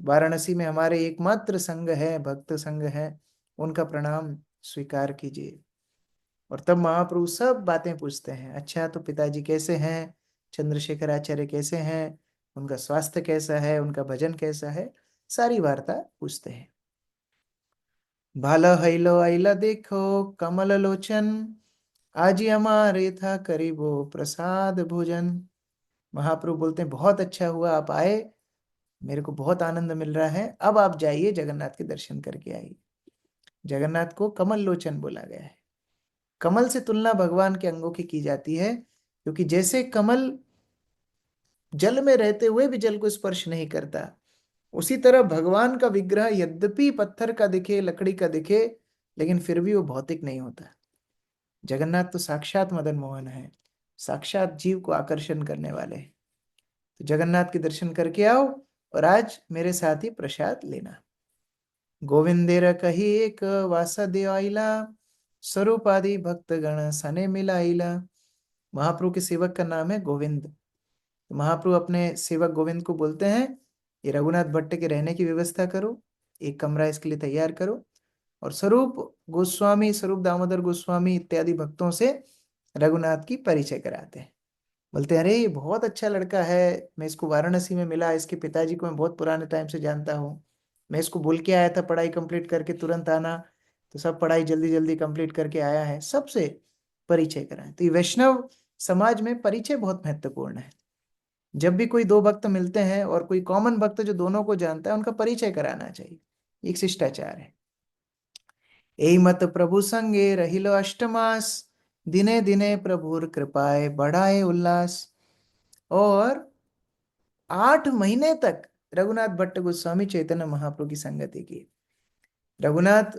वाराणसी में हमारे एकमात्र संघ है, भक्त संघ है, उनका प्रणाम स्वीकार कीजिए। और तब महाप्रभु सब बातें पूछते हैं, अच्छा तो पिताजी कैसे हैं, चंद्रशेखर आचार्य कैसे हैं, उनका स्वास्थ्य कैसा है, उनका भजन कैसा है, सारी वार्ता पूछते हैं। भाल हैलो आइला देखो कमल लोचन, आज ही हमारे था करीबो प्रसाद भोजन। महाप्रभु बोलते हैं बहुत अच्छा हुआ आप आए, मेरे को बहुत आनंद मिल रहा है, अब आप जाइए जगन्नाथ के दर्शन करके आइए। जगन्नाथ को कमल लोचन बोला गया है। कमल से तुलना भगवान के अंगों की जाती है, क्योंकि जैसे कमल जल में रहते हुए भी जल को स्पर्श नहीं करता, उसी तरह भगवान का विग्रह यद्यपि पत्थर का दिखे, लकड़ी का दिखे, लेकिन फिर भी वो भौतिक नहीं होता। जगन्नाथ तो साक्षात मदन मोहन है, साक्षात जीव को आकर्षण करने वाले हैं। तो जगन्नाथ के दर्शन करके आओ, और आज मेरे साथ ही प्रसाद लेना। गोविंदेर कही एक वासुदेव आइला, स्वरूप आदि भक्त गण सने मिलाइला। महाप्रभु के सेवक का नाम है गोविंद। तो महाप्रभु अपने सेवक गोविंद को बोलते हैं, ये रघुनाथ भट्ट के रहने की व्यवस्था करो, एक कमरा इसके लिए तैयार करो, और स्वरूप गोस्वामी, स्वरूप दामोदर गोस्वामी इत्यादि भक्तों से रघुनाथ की परिचय कराते हैं। बोलते हैं अरे ये बहुत अच्छा लड़का है, मैं इसको वाराणसी में मिला, इसके पिताजी को मैं बहुत पुराने टाइम से जानता हूँ, मैं इसको बोल के आया था पढ़ाई कंप्लीट करके तुरंत आना, तो सब पढ़ाई जल्दी जल्दी कंप्लीट करके आया है, सबसे परिचय कराएं। तो ये वैष्णव समाज में परिचय बहुत महत्वपूर्ण है। जब भी कोई दो भक्त मिलते हैं और कोई कॉमन भक्त जो दोनों को जानता है, उनका परिचय कराना चाहिए, एक शिष्टाचार है। एई मत प्रभु संगे रहिलो अष्टमास, दिने दिने प्रभुर कृपाए बढ़ाए उल्लास। और 8 महीने तक रघुनाथ भट्ट गोस्वामी चैतन्य महाप्रभु की संगति की। रघुनाथ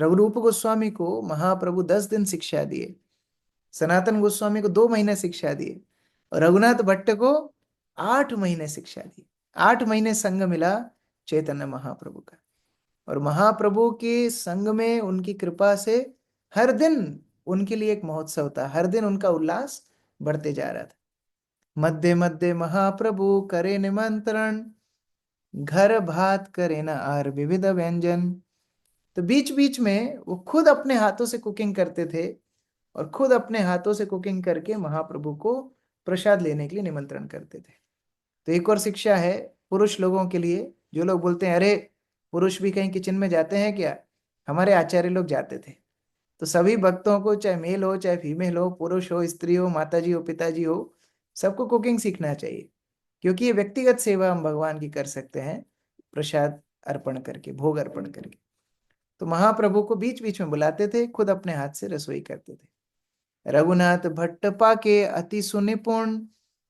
रघुरूप गोस्वामी को महाप्रभु 10 दिन शिक्षा दिए, सनातन गोस्वामी को 2 महीने शिक्षा दिए, और रघुनाथ भट्ट को 8 महीने शिक्षा दी। 8 महीने संग मिला चैतन्य महाप्रभु का, और महाप्रभु के संग में उनकी कृपा से हर दिन उनके लिए एक महोत्सव था, हर दिन उनका उल्लास बढ़ते जा रहा था। मध्य मध्य महाप्रभु करे निमंत्रण, घर भात करे न आर विविध व्यंजन। तो बीच बीच में वो खुद अपने हाथों से कुकिंग करते थे, और खुद अपने हाथों से कुकिंग करके महाप्रभु को प्रसाद लेने के लिए निमंत्रण करते थे। तो एक और शिक्षा है पुरुष लोगों के लिए, जो लोग बोलते हैं अरे पुरुष भी कहीं किचन में जाते हैं क्या, हमारे आचार्य लोग जाते थे। तो सभी भक्तों को, चाहे मेल हो चाहे फीमेल हो, पुरुष हो स्त्री हो, माताजी हो पिताजी हो, सबको कुकिंग सीखना चाहिए, क्योंकि ये व्यक्तिगत सेवा हम भगवान की कर सकते हैं प्रसाद अर्पण करके, भोग अर्पण करके। तो महाप्रभु को बीच बीच में बुलाते थे, खुद अपने हाथ से रसोई करते थे। रघुनाथ भट्ट पाके अति सुनिपुण,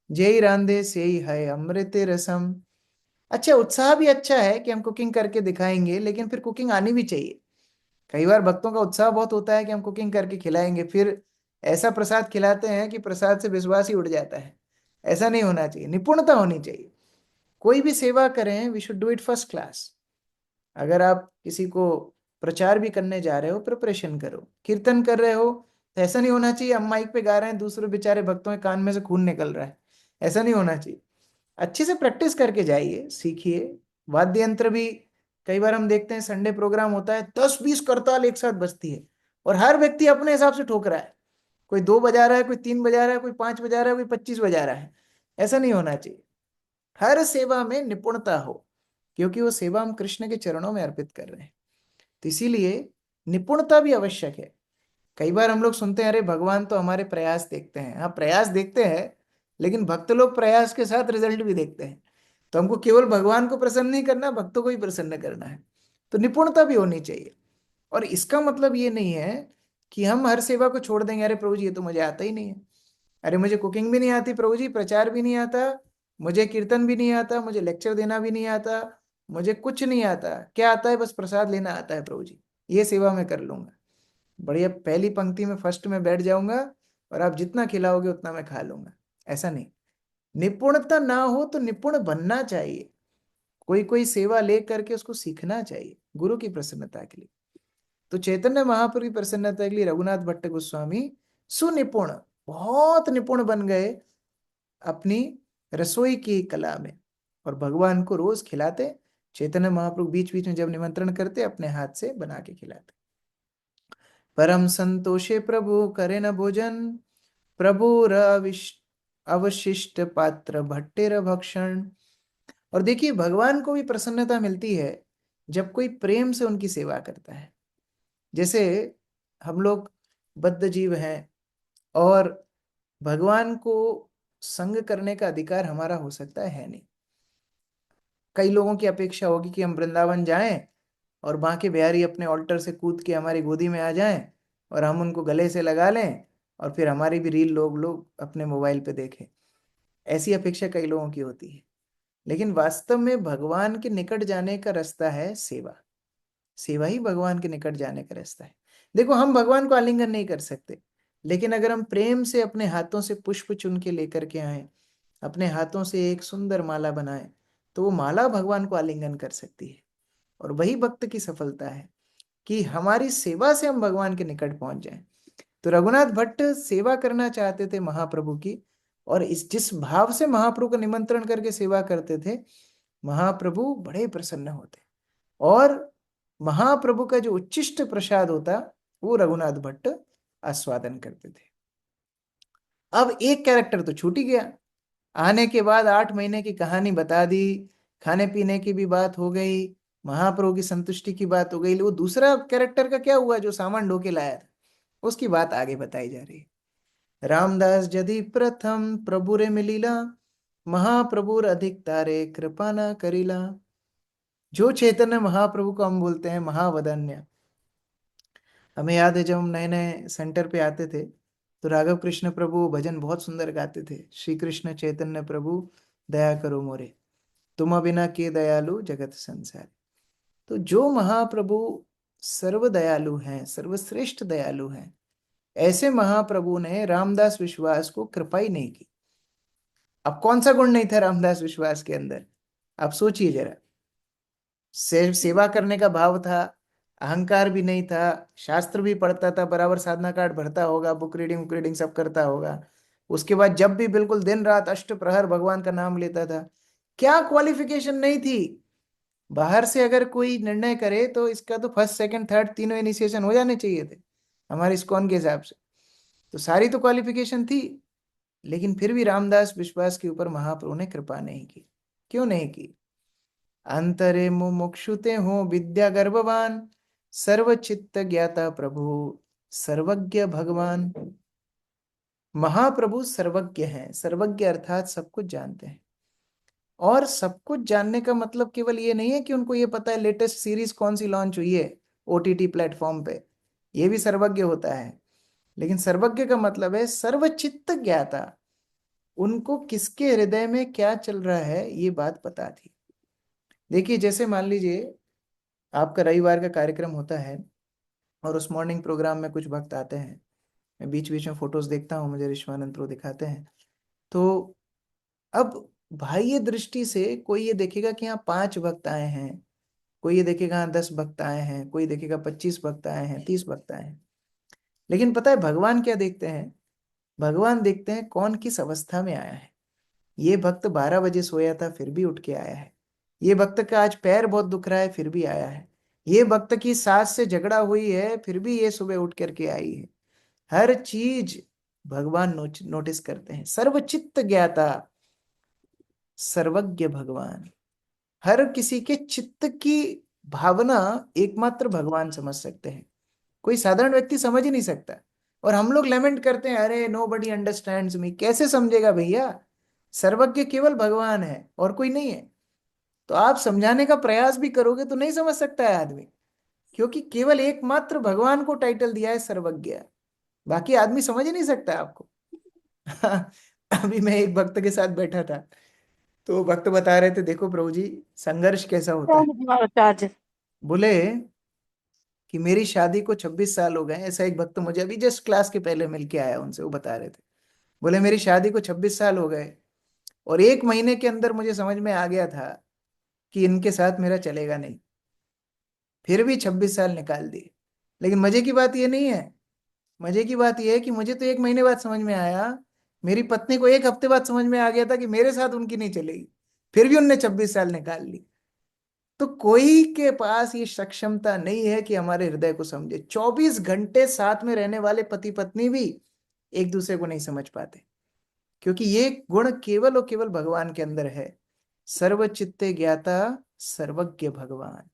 जय रांधे से ही है अमृत रसम। अच्छा, उत्साह भी अच्छा है कि हम कुकिंग करके दिखाएंगे, लेकिन फिर कुकिंग आनी भी चाहिए। कई बार भक्तों का उत्साह बहुत होता है कि हम कुकिंग करके खिलाएंगे, फिर ऐसा प्रसाद खिलाते हैं कि प्रसाद से विश्वास ही उड़ जाता है। ऐसा नहीं होना चाहिए, निपुणता होनी चाहिए। कोई भी सेवा करें, we should do it first class. अगर आप किसी को प्रचार भी करने जा रहे हो, प्रिपरेशन करो। कीर्तन कर रहे हो तो ऐसा नहीं होना चाहिए हम माइक पे गा रहे हैं, दूसरे बेचारे भक्तों के कान में से खून निकल रहा है, ऐसा नहीं होना चाहिए। अच्छे से प्रैक्टिस करके जाइए, सीखिए। वाद्य यंत्र भी, कई बार हम देखते हैं संडे प्रोग्राम होता है, 10-20 करताल एक साथ बजती है, और हर व्यक्ति अपने हिसाब से ठोक रहा है। कोई 2 बजा रहा है, कोई 3 बजा रहा है, कोई 5 बजा रहा है, कोई 25 बजा रहा है। ऐसा नहीं होना चाहिए। हर सेवा में निपुणता हो, क्योंकि वो सेवा हम कृष्ण के चरणों में अर्पित कर रहे हैं। तो इसीलिए निपुणता भी आवश्यक है। कई बार हम लोग सुनते हैं अरे भगवान तो हमारे प्रयास देखते हैं। हाँ, प्रयास देखते हैं, लेकिन भक्त लोग प्रयास के साथ रिजल्ट भी देखते हैं। तो हमको केवल भगवान को प्रसन्न नहीं करना, भक्तों को भी प्रसन्न करना है। तो निपुणता भी होनी चाहिए। और इसका मतलब ये नहीं है कि हम हर सेवा को छोड़ देंगे, अरे प्रभु जी ये तो मुझे आता ही नहीं है, अरे मुझे कुकिंग भी नहीं आती प्रभु जी, प्रचार भी नहीं आता, मुझे कीर्तन भी नहीं आता, मुझे लेक्चर देना भी नहीं आता, मुझे कुछ नहीं आता, क्या आता है बस प्रसाद लेना आता है प्रभु जी, ये सेवा मैं कर लूंगा। बढ़िया, पहली पंक्ति में फर्स्ट में बैठ जाऊंगा, और आप जितना खिलाओगे उतना मैं खा लूंगा। ऐसा नहीं। निपुणता ना हो तो निपुण बनना चाहिए। कोई कोई सेवा ले करके उसको सीखना चाहिए गुरु की प्रसन्नता के लिए। तो चैतन्य महाप्रभु की प्रसन्नता के लिए रघुनाथ भट्ट गोस्वामी सुनिपुण, बहुत निपुण बन गए अपनी रसोई की कला में, और भगवान को रोज खिलाते। चैतन्य महाप्रभु बीच बीच में जब निमंत्रण करते, अपने हाथ से बना के खिलाते। परम संतोषे प्रभु करे न भोजन, प्रभु अवशिष्ट पात्र भट्टेर भक्षण। और देखिए भगवान को भी प्रसन्नता मिलती है जब कोई प्रेम से उनकी सेवा करता है। जैसे हम लोग बद्ध जीव हैं, और भगवान को संग करने का अधिकार हमारा हो सकता है नहीं। कई लोगों की अपेक्षा होगी कि हम वृंदावन जाएं और बांके बिहारी अपने ऑल्टर से कूद के हमारी गोदी में आ जाएं और हम उनको गले से लगा लें, और फिर हमारी भी रील लोग लोग अपने मोबाइल पे देखें। ऐसी अपेक्षा कई लोगों की होती है। लेकिन वास्तव में भगवान के निकट जाने का रास्ता है सेवा। सेवा ही भगवान के निकट जाने का रास्ता है। देखो, हम भगवान को आलिंगन नहीं कर सकते, लेकिन अगर हम प्रेम से अपने हाथों से पुष्प चुन के लेकर के आए, अपने हाथों से एक सुंदर माला बनाए, तो वो माला भगवान को आलिंगन कर सकती है। और वही भक्त की सफलता है कि हमारी सेवा से हम भगवान के निकट पहुंच जाएं। तो रघुनाथ भट्ट सेवा करना चाहते थे महाप्रभु की, और इस जिस भाव से महाप्रभु को निमंत्रण करके सेवा करते थे, महाप्रभु बड़े प्रसन्न होते। और महाप्रभु का जो उच्चिष्ट प्रसाद होता, वो रघुनाथ भट्ट आस्वादन करते थे। अब एक कैरेक्टर तो छूट ही गया। आने के बाद 8 महीने की कहानी बता दी, खाने पीने की भी बात हो गई, महाप्रभु की संतुष्टि की बात हो गई। वो दूसरा कैरेक्टर का क्या हुआ जो सामान ढोके लाया था, उसकी बात आगे बताई जा रही है। रामदास जदि प्रथम प्रभु रे मिलीला, महाप्रभुर अधिक तारे कृपा न करीला। जो चैतन्य महाप्रभु को हम बोलते हैं महावदन्य। हमें याद है जब हम नए नए सेंटर पे आते थे, तो राघव कृष्ण प्रभु भजन बहुत सुंदर गाते थे। श्री कृष्ण चैतन्य प्रभु दया करो मोरे, तुम बिना के दयालु जगत संसार। तो जो महाप्रभु सर्व दयालु हैं, सर्वश्रेष्ठ दयालु हैं, ऐसे महाप्रभु ने रामदास विश्वास को कृपा ही नहीं की। अब कौन सा गुण नहीं था रामदास विश्वास के अंदर? आप सोचिए जरा। सेवा करने का भाव था, अहंकार भी नहीं था, शास्त्र भी पढ़ता था, बराबर साधना कार्ड भरता होगा, बुक रीडिंग सब करता होगा। उसके बाद जब भी बिल्कुल दिन रात अष्ट प्रहर भगवान का नाम लेता था। क्या क्वालिफिकेशन नहीं थी? बाहर से अगर कोई निर्णय करे तो इसका तो फर्स्ट सेकंड थर्ड तीनों इनिशिएशन हो जाने चाहिए थे हमारे इस्कॉन के हिसाब से। तो सारी तो क्वालिफिकेशन थी, लेकिन फिर भी रामदास विश्वास के ऊपर महाप्रभु ने कृपा नहीं की। क्यों नहीं की? अंतरे मुमुक्षुते हो विद्या गर्भवान, सर्व चित्त ज्ञाता प्रभु सर्वज्ञ भगवान। महाप्रभु सर्वज्ञ हैं। सर्वज्ञ अर्थात सब कुछ जानते हैं। और सब कुछ जानने का मतलब केवल ये नहीं है कि उनको ये पता है लेटेस्ट सीरीज कौन सी लॉन्च हुई है ओटीटी प्लेटफॉर्म पे, ये भी सर्वज्ञ होता है। लेकिन सर्वज्ञ का मतलब है सर्वचित्त ज्ञाता। उनको किसके हृदय में क्या चल रहा है ये बात पता थी। देखिए, जैसे मान लीजिए आपका रविवार का कार्यक्रम होता है, और उस मॉर्निंग प्रोग्राम में कुछ भक्त आते हैं। मैं बीच बीच में फोटोज देखता हूँ, मुझे ऋषवानंद प्रो दिखाते हैं। तो अब बाह्य दृष्टि से कोई ये देखेगा कि यहाँ 5 भक्त आए हैं, कोई ये देखेगा यहाँ 10 भक्त आए हैं, कोई देखेगा 25 भक्त आए हैं, 30 भक्त आए हैं। लेकिन पता है भगवान क्या देखते हैं? भगवान देखते हैं कौन किस अवस्था में आया है। ये भक्त 12 बजे सोया था फिर भी उठ के आया है। ये भक्त का आज पैर बहुत दुख रहा है फिर भी आया है। ये भक्त की सास से झगड़ा हुई है फिर भी ये सुबह उठ करके आई है। हर चीज भगवान नोटिस करते हैं। सर्वचित्त ज्ञाता, सर्वज्ञ भगवान। हर किसी के चित्त की भावना एकमात्र भगवान समझ सकते हैं, कोई साधारण व्यक्ति समझ ही नहीं सकता। और हम लोग लेमेंट करते हैं, अरे नो बडी अंडरस्टैंड्स मी। कैसे समझेगा भैया? सर्वज्ञ केवल भगवान है और कोई नहीं है। तो आप समझाने का प्रयास भी करोगे तो नहीं समझ सकता है आदमी, क्योंकि केवल एकमात्र भगवान को टाइटल दिया है सर्वज्ञ। बाकी आदमी समझ ही नहीं सकता आपको। अभी मैं एक भक्त के साथ बैठा था, तो भक्त बता रहे थे, देखो प्रभु जी, संघर्ष कैसा होता है। चार्ज। बोले कि मेरी शादी को 26 साल हो गए। ऐसा एक भक्त मुझे अभी जस्ट क्लास के पहले मिल के आया, उनसे वो बता रहे थे। बोले मेरी शादी को 26 साल हो गए, और 1 महीने के अंदर मुझे समझ में आ गया था कि इनके साथ मेरा चलेगा नहीं, फिर भी 26 साल निकाल दिए। लेकिन मजे की बात ये नहीं है। मजे की बात यह है कि मुझे तो 1 महीने बाद समझ में आया, मेरी पत्नी को 1 हफ्ते बाद समझ में आ गया था कि मेरे साथ उनकी नहीं चलेगी, फिर भी उनने 26 साल निकाल ली। तो कोई के पास ये सक्षमता नहीं है कि हमारे हृदय को समझे। 24 घंटे साथ में रहने वाले पति पत्नी भी एक दूसरे को नहीं समझ पाते, क्योंकि ये गुण केवल और केवल भगवान के अंदर है। सर्वचित्ते ज्ञाता सर्वज्ञ भगवान।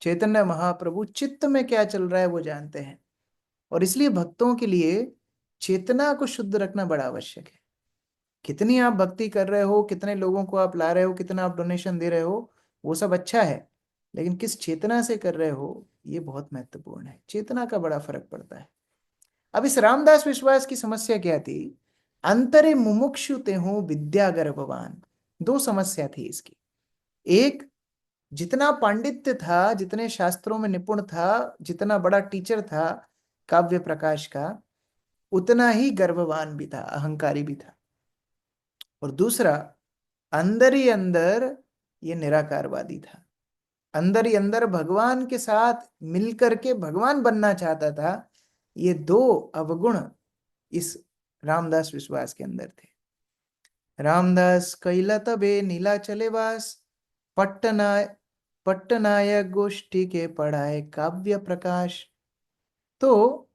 चैतन्य महाप्रभु चित्त में क्या चल रहा है वो जानते हैं। और इसलिए भक्तों के लिए चेतना को शुद्ध रखना बड़ा आवश्यक है। कितनी आप भक्ति कर रहे हो, कितने लोगों को आप ला रहे हो, कितना आप डोनेशन दे रहे हो, वो सब अच्छा है, लेकिन किस चेतना से कर रहे हो ये बहुत महत्वपूर्ण है। चेतना का बड़ा फर्क पड़ता है। अब इस रामदास विश्वास की समस्या क्या थी? अंतरे मुमुक्षु ते हूं विद्या गर्भवान। दो समस्या थी इसकी। एक, जितना पांडित्य था, जितने शास्त्रों में निपुण था, जितना बड़ा टीचर था काव्य प्रकाश का, उतना ही गर्भवान भी था, अहंकारी भी था। और दूसरा, अंदर ही अंदर ये निराकारवादी था। अंदर ही अंदर भगवान के साथ मिलकर के भगवान बनना चाहता था। ये दो अवगुण इस रामदास विश्वास के अंदर थे। रामदास कैला तबे नीलाचले वास, पट्टनाय पट्टनायक गोष्ठी के पढ़ाए काव्य प्रकाश। तो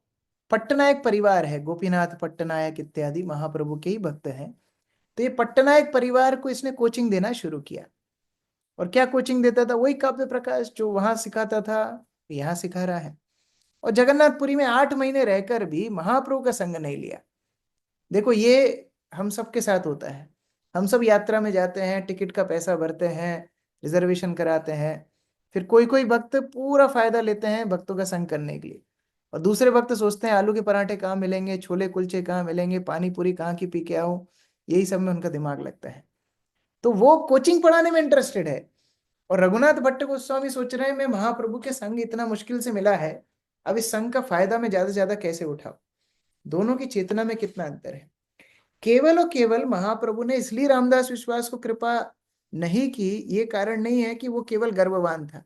पट्टनायक परिवार है, गोपीनाथ पट्टनायक इत्यादि महाप्रभु के ही भक्त हैं। तो ये पट्टनायक परिवार को इसने कोचिंग देना शुरू किया। और क्या कोचिंग देता था? वही काव्य प्रकाश जो वहां सिखाता था, यहाँ सिखा रहा है। और जगन्नाथपुरी में 8 महीने रहकर भी महाप्रभु का संग नहीं लिया। देखो, ये हम सबके साथ होता है। हम सब यात्रा में जाते हैं, टिकट का पैसा भरते हैं, रिजर्वेशन कराते हैं, फिर कोई कोई भक्त पूरा फायदा लेते हैं भक्तों का संग करने के लिए। और दूसरे भक्त सोचते हैं आलू के पराठे कहाँ मिलेंगे, छोले कुलचे कहाँ मिलेंगे, पानी पूरी कहाँ की पी के आऊं। यही सब में उनका दिमाग लगता है। तो वो कोचिंग पढ़ाने में इंटरेस्टेड है। और रघुनाथ भट्ट गोस्वामी सोच रहे हैं मैं महाप्रभु के संग इतना मुश्किल से मिला है, अब इस संग का फायदा मैं ज्यादा से ज्यादा कैसे उठाऊं। दोनों की चेतना में कितना अंतर है। केवल और केवल महाप्रभु ने इसलिए रामदास विश्वास को कृपा नहीं की, ये कारण नहीं है कि वो केवल गर्ववान था।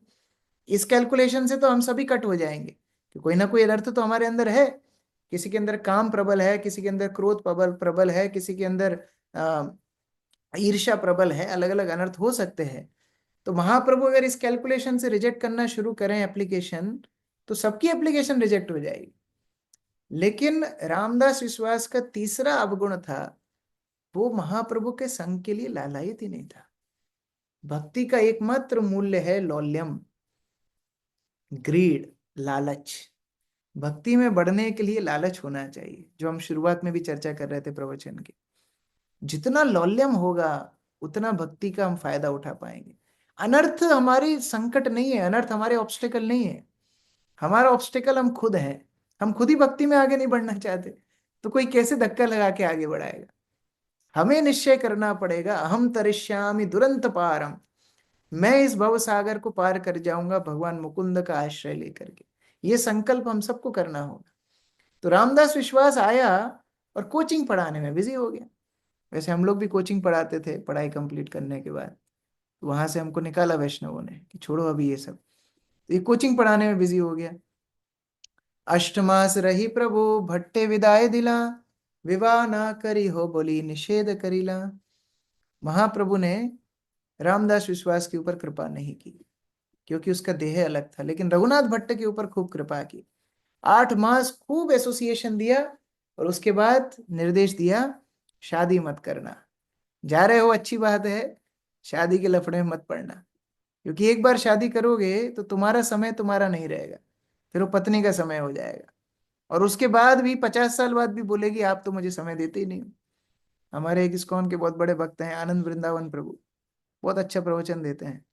इस कैलकुलेशन से तो हम सभी कट हो जाएंगे कि कोई ना कोई अनर्थ तो हमारे अंदर है। किसी के अंदर काम प्रबल है, किसी के अंदर क्रोध प्रबल प्रबल है, किसी के अंदर ईर्ष्या प्रबल है, अलग अलग अनर्थ हो सकते हैं। तो महाप्रभु अगर इस कैलकुलेशन से रिजेक्ट करना शुरू करें एप्लीकेशन, तो सबकी एप्लीकेशन रिजेक्ट हो जाएगी। लेकिन रामदास विश्वास का तीसरा अवगुण था, वो महाप्रभु के संग के लिए लालायित ही नहीं था। भक्ति का एकमात्र मूल्य है लौल्यम, ग्रीड, लालच। भक्ति में बढ़ने के लिए लालच होना चाहिए, जो हम शुरुआत में भी चर्चा कर रहे थे प्रवचन के। जितना लौल्यम होगा उतना भक्ति का हम फायदा उठा पाएंगे। अनर्थ हमारी संकट नहीं है, अनर्थ हमारे ऑब्स्टेकल नहीं है। हमारा ऑब्स्टेकल हम खुद हैं। हम खुद ही भक्ति में आगे नहीं बढ़ना चाहते, तो कोई कैसे धक्का लगा के आगे बढ़ाएगा? हमें निश्चय करना पड़ेगा, अहम तरिष्यामि दुरंत पारम। मैं इस भव सागर को पार कर जाऊंगा भगवान मुकुंद का आश्रय लेकर के। ये संकल्प हम सबको करना होगा। तो रामदास विश्वास आया और कोचिंग पढ़ाने में बिजी हो गया। वैसे हम लोग भी कोचिंग पढ़ाते थे पढ़ाई कंप्लीट करने के बाद। वहां से हमको निकाला वैष्णवों ने कि छोड़ो अभी ये सब। तो ये कोचिंग पढ़ाने में बिजी हो गया। अष्टमास रही प्रभु भट्टे विदाय दिला, विवाह ना करी हो बोली निषेध करीला। महाप्रभु ने रामदास विश्वास के ऊपर कृपा नहीं की, क्योंकि उसका देह अलग था, लेकिन रघुनाथ भट्ट के ऊपर खूब कृपा की। 8 मास खूब एसोसिएशन दिया, और उसके बाद निर्देश दिया, शादी मत करना। जा रहे हो अच्छी बात है, शादी के लफड़े में मत पड़ना, क्योंकि एक बार शादी करोगे तो तुम्हारा समय तुम्हारा नहीं रहेगा, फिर वो पत्नी का समय हो जाएगा। और उसके बाद भी 50 साल बाद भी बोलेगी आप तो मुझे समय देते ही नहीं हो। हमारे एक इस्कॉन के बहुत बड़े भक्त हैं आनंद वृंदावन प्रभु, बहुत अच्छा प्रवचन देते हैं।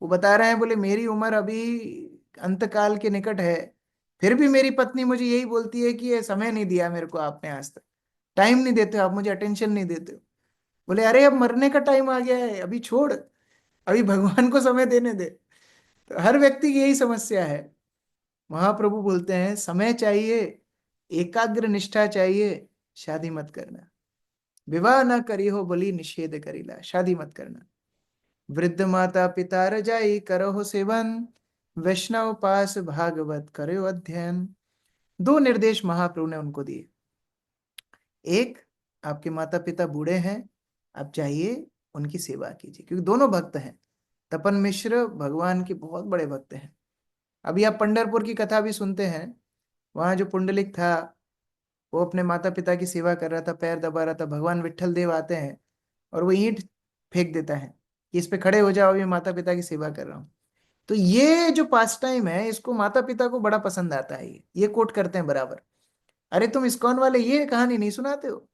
वो बता रहे हैं, बोले मेरी उम्र अभी अंतकाल के निकट है, फिर भी मेरी पत्नी मुझे यही बोलती है कि ये समय नहीं दिया मेरे को आपने आज तक, टाइम नहीं देते हो आप मुझे, अटेंशन नहीं देते हो। बोले अरे अब मरने का टाइम आ गया है, अभी छोड़, अभी भगवान को समय देने दे। तो हर व्यक्ति की यही समस्या है। महाप्रभु बोलते हैं समय चाहिए, एकाग्र निष्ठा चाहिए, शादी मत करना। विवाह ना करी हो बलि निषेध करीला, शादी मत करना। वृद्ध माता पिता रजाई करो सेवन, वैष्णव पास भागवत करो अध्ययन। दो निर्देश महाप्रभु ने उनको दिए। एक, आपके माता पिता बूढ़े हैं, आप जाइए उनकी सेवा कीजिए, क्योंकि दोनों भक्त हैं। तपन मिश्र भगवान के बहुत बड़े भक्त हैं। अभी आप पंढरपुर की कथा भी सुनते हैं, वहां जो पुंडलिक था वो अपने माता पिता की सेवा कर रहा था, पैर दबा रहा था। भगवान विट्ठल देव आते हैं और वो ईंट फेंक देता है कि इस पे खड़े हो जाओ, अभी माता पिता की सेवा कर रहा हूँ। तो ये जो पास टाइम है इसको माता पिता को बड़ा पसंद आता है, ये कोट करते हैं बराबर। अरे तुम इस्कॉन वाले ये कहानी नहीं सुनाते हो,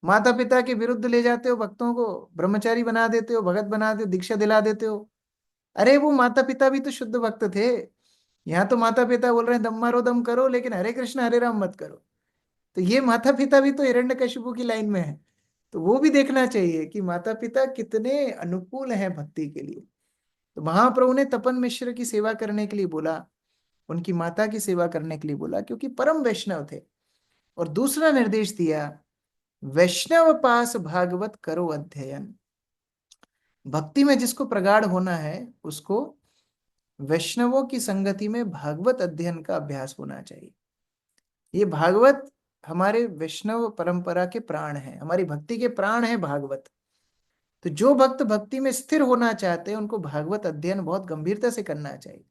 माता पिता के विरुद्ध ले जाते हो भक्तों को, ब्रह्मचारी बना देते हो, भगत बना देते हो, दीक्षा दिला देते हो। अरे वो माता पिता भी तो शुद्ध भक्त थे। यहाँ तो माता पिता बोल रहे हैं दम मारो दम करो, लेकिन हरे कृष्ण हरे राम मत करो। तो ये माता पिता भी तो हिरण्यकशिपु की लाइन में है। तो वो भी देखना चाहिए कि माता पिता कितने अनुकूल हैं भक्ति के लिए। तो महाप्रभु ने तपन मिश्र की सेवा करने के लिए बोला, उनकी माता की सेवा करने के लिए बोला, क्योंकि परम वैष्णव थे। और दूसरा निर्देश दिया, वैष्णव पास भागवत करो अध्ययन। भक्ति में जिसको प्रगाढ़ होना है उसको वैष्णवों की संगति में भागवत अध्ययन का अभ्यास होना चाहिए। ये भागवत हमारे वैष्णव परंपरा के प्राण है, हमारी भक्ति के प्राण है भागवत। तो जो भक्त भक्ति में स्थिर होना चाहते हैं उनको भागवत अध्ययन बहुत गंभीरता से करना चाहिए।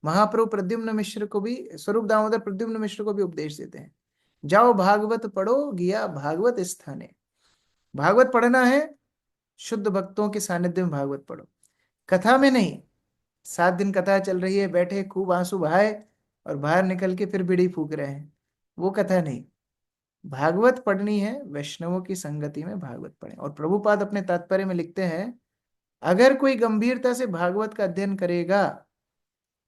महाप्रभु प्रद्युम्न मिश्र को भी, स्वरूप दामोदर प्रद्युम्न मिश्र को भी उपदेश देते हैं, जाओ भागवत पढ़ो गया भागवत स्थाने। भागवत पढ़ना है, शुद्ध भक्तों के सानिध्य में भागवत पढ़ो, कथा में नहीं। 7 दिन कथा चल रही है, बैठे खूब आंसू बहाए और बाहर निकल के फिर बीड़ी फूक रहे हैं, वो कथा नहीं। भागवत पढ़नी है, वैष्णवों की संगति में भागवत पढ़ें। और प्रभुपाद अपने तात्पर्य में लिखते हैं, अगर कोई गंभीरता से भागवत का अध्ययन करेगा,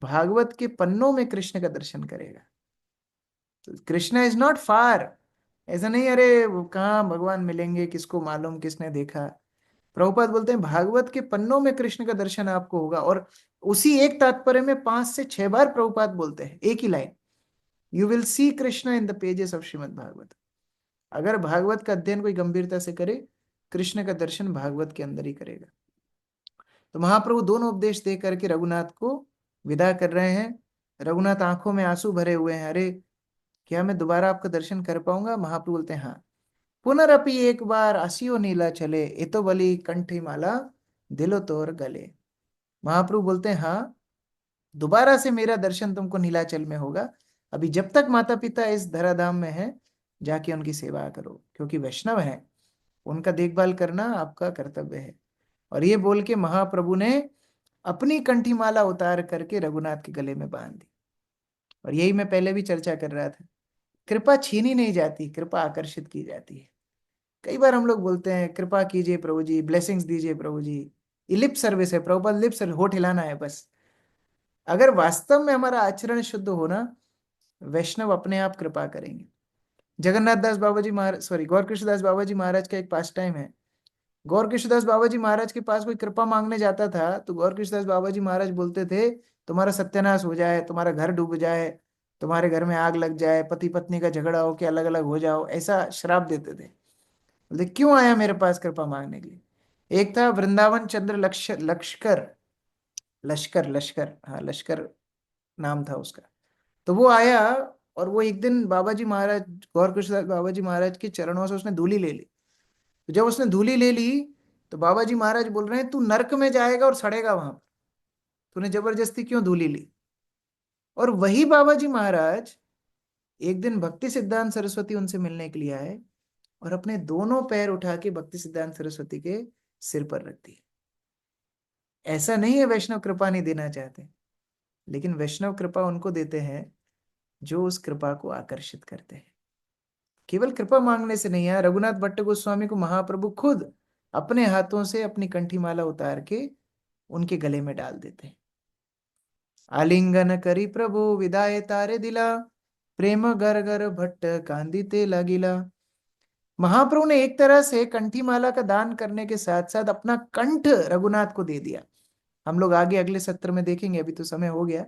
भागवत के पन्नों में कृष्ण का दर्शन करेगा। तो कृष्ण इज नॉट फार। ऐसा नहीं अरे वो कहाँ भगवान मिलेंगे, किसको मालूम, किसने देखा। प्रभुपाद बोलते हैं भागवत के पन्नों में कृष्ण का दर्शन आपको होगा। और उसी एक तात्पर्य में 5 से 6 बार प्रभुपाद बोलते हैं एक ही line, you will see Krishna in the pages of Srimad Bhagavat. अगर भागवत का अध्ययन कोई गंभीरता से करे, कृष्ण का दर्शन भागवत के अंदर ही करेगा। तो महाप्रभु दोनों उपदेश दे करके रघुनाथ को विदा कर रहे हैं। रघुनाथ आंखों में आंसू भरे हुए हैं, अरे क्या मैं दोबारा आपका दर्शन कर पाऊंगा? महाप्रभु बोलते हैं हाँ। पुनरपि एक बार आसियो नीला चले, ए तो बली कंठी माला दिलो तोर गले। महाप्रभु बोलते हैं हाँ, दोबारा से मेरा दर्शन तुमको नीलाचल में होगा। अभी जब तक माता पिता इस धराधाम में है, जाके उनकी सेवा करो, क्योंकि वैष्णव है, उनका देखभाल करना आपका कर्तव्य है। और ये बोल के महाप्रभु ने अपनी कंठी माला उतार करके रघुनाथ के गले में बांध दी। और यही मैं पहले भी चर्चा कर रहा था, कृपा छीनी नहीं जाती, कृपा आकर्षित की जाती है। कई बार हम लोग बोलते हैं कृपा कीजिए प्रभु जी, ब्लेसिंग्स दीजिए प्रभु जी, ये लिप सर्विस है, प्रभुपाद लिप सर्विस, होठ हिलाना है बस। अगर वास्तव में हमारा आचरण शुद्ध होना, वैष्णव अपने आप कृपा करेंगे। जगन्नाथ दास बाबा जी महाराज, सॉरी, गौर कृष्णदास बाबा जी महाराज का एक पास टाइम है। गौर कृष्णदास बाबा जी महाराज के पास कोई कृपा मांगने जाता था तो गौर कृष्णदास बाबा जी महाराज बोलते थे, तुम्हारा सत्यानाश हो जाए, तुम्हारा घर डूब जाए, तुम्हारे घर में आग लग जाए, पति पत्नी का झगड़ा हो के अलग अलग हो जाओ, ऐसा श्राप देते थे। बोलते क्यों आया मेरे पास कृपा मांगने के लिए? एक था वृंदावन चंद्र लश्कर, लश्कर लश्कर, हाँ लश्कर नाम था उसका। तो वो आया और वो एक दिन बाबा जी महाराज, गौर कृष्णदास बाबा जी महाराज के चरणों से उसने धूली ले ली। तो जब उसने धूली ले ली तो बाबा जी महाराज बोल रहे हैं तू नरक में जाएगा और सड़ेगा वहां पर, तूने जबरदस्ती क्यों धूली ली? और वही बाबा जी महाराज एक दिन भक्ति सिद्धांत सरस्वती उनसे मिलने के लिए आए और अपने दोनों पैर उठा के भक्ति सिद्धांत सरस्वती के सिर पर रख दिए। ऐसा नहीं है वैष्णव कृपा नहीं देना चाहते, लेकिन वैष्णव कृपा उनको देते हैं जो उस कृपा को आकर्षित करते हैं। केवल कृपा मांगने से नहीं है। रघुनाथ भट्ट गोस्वामी को महाप्रभु खुद अपने हाथों से अपनी कंठी माला उतार के उनके गले में डाल देते हैं। आलिंगन करी प्रभु विदाए तारे दिला, प्रेम गर गर भट्ट कांदिते लागिला। महाप्रभु ने एक तरह से कंठी माला का दान करने के साथ साथ अपना कंठ रघुनाथ को दे दिया। हम लोग आगे अगले सत्र में देखेंगे, अभी तो समय हो गया।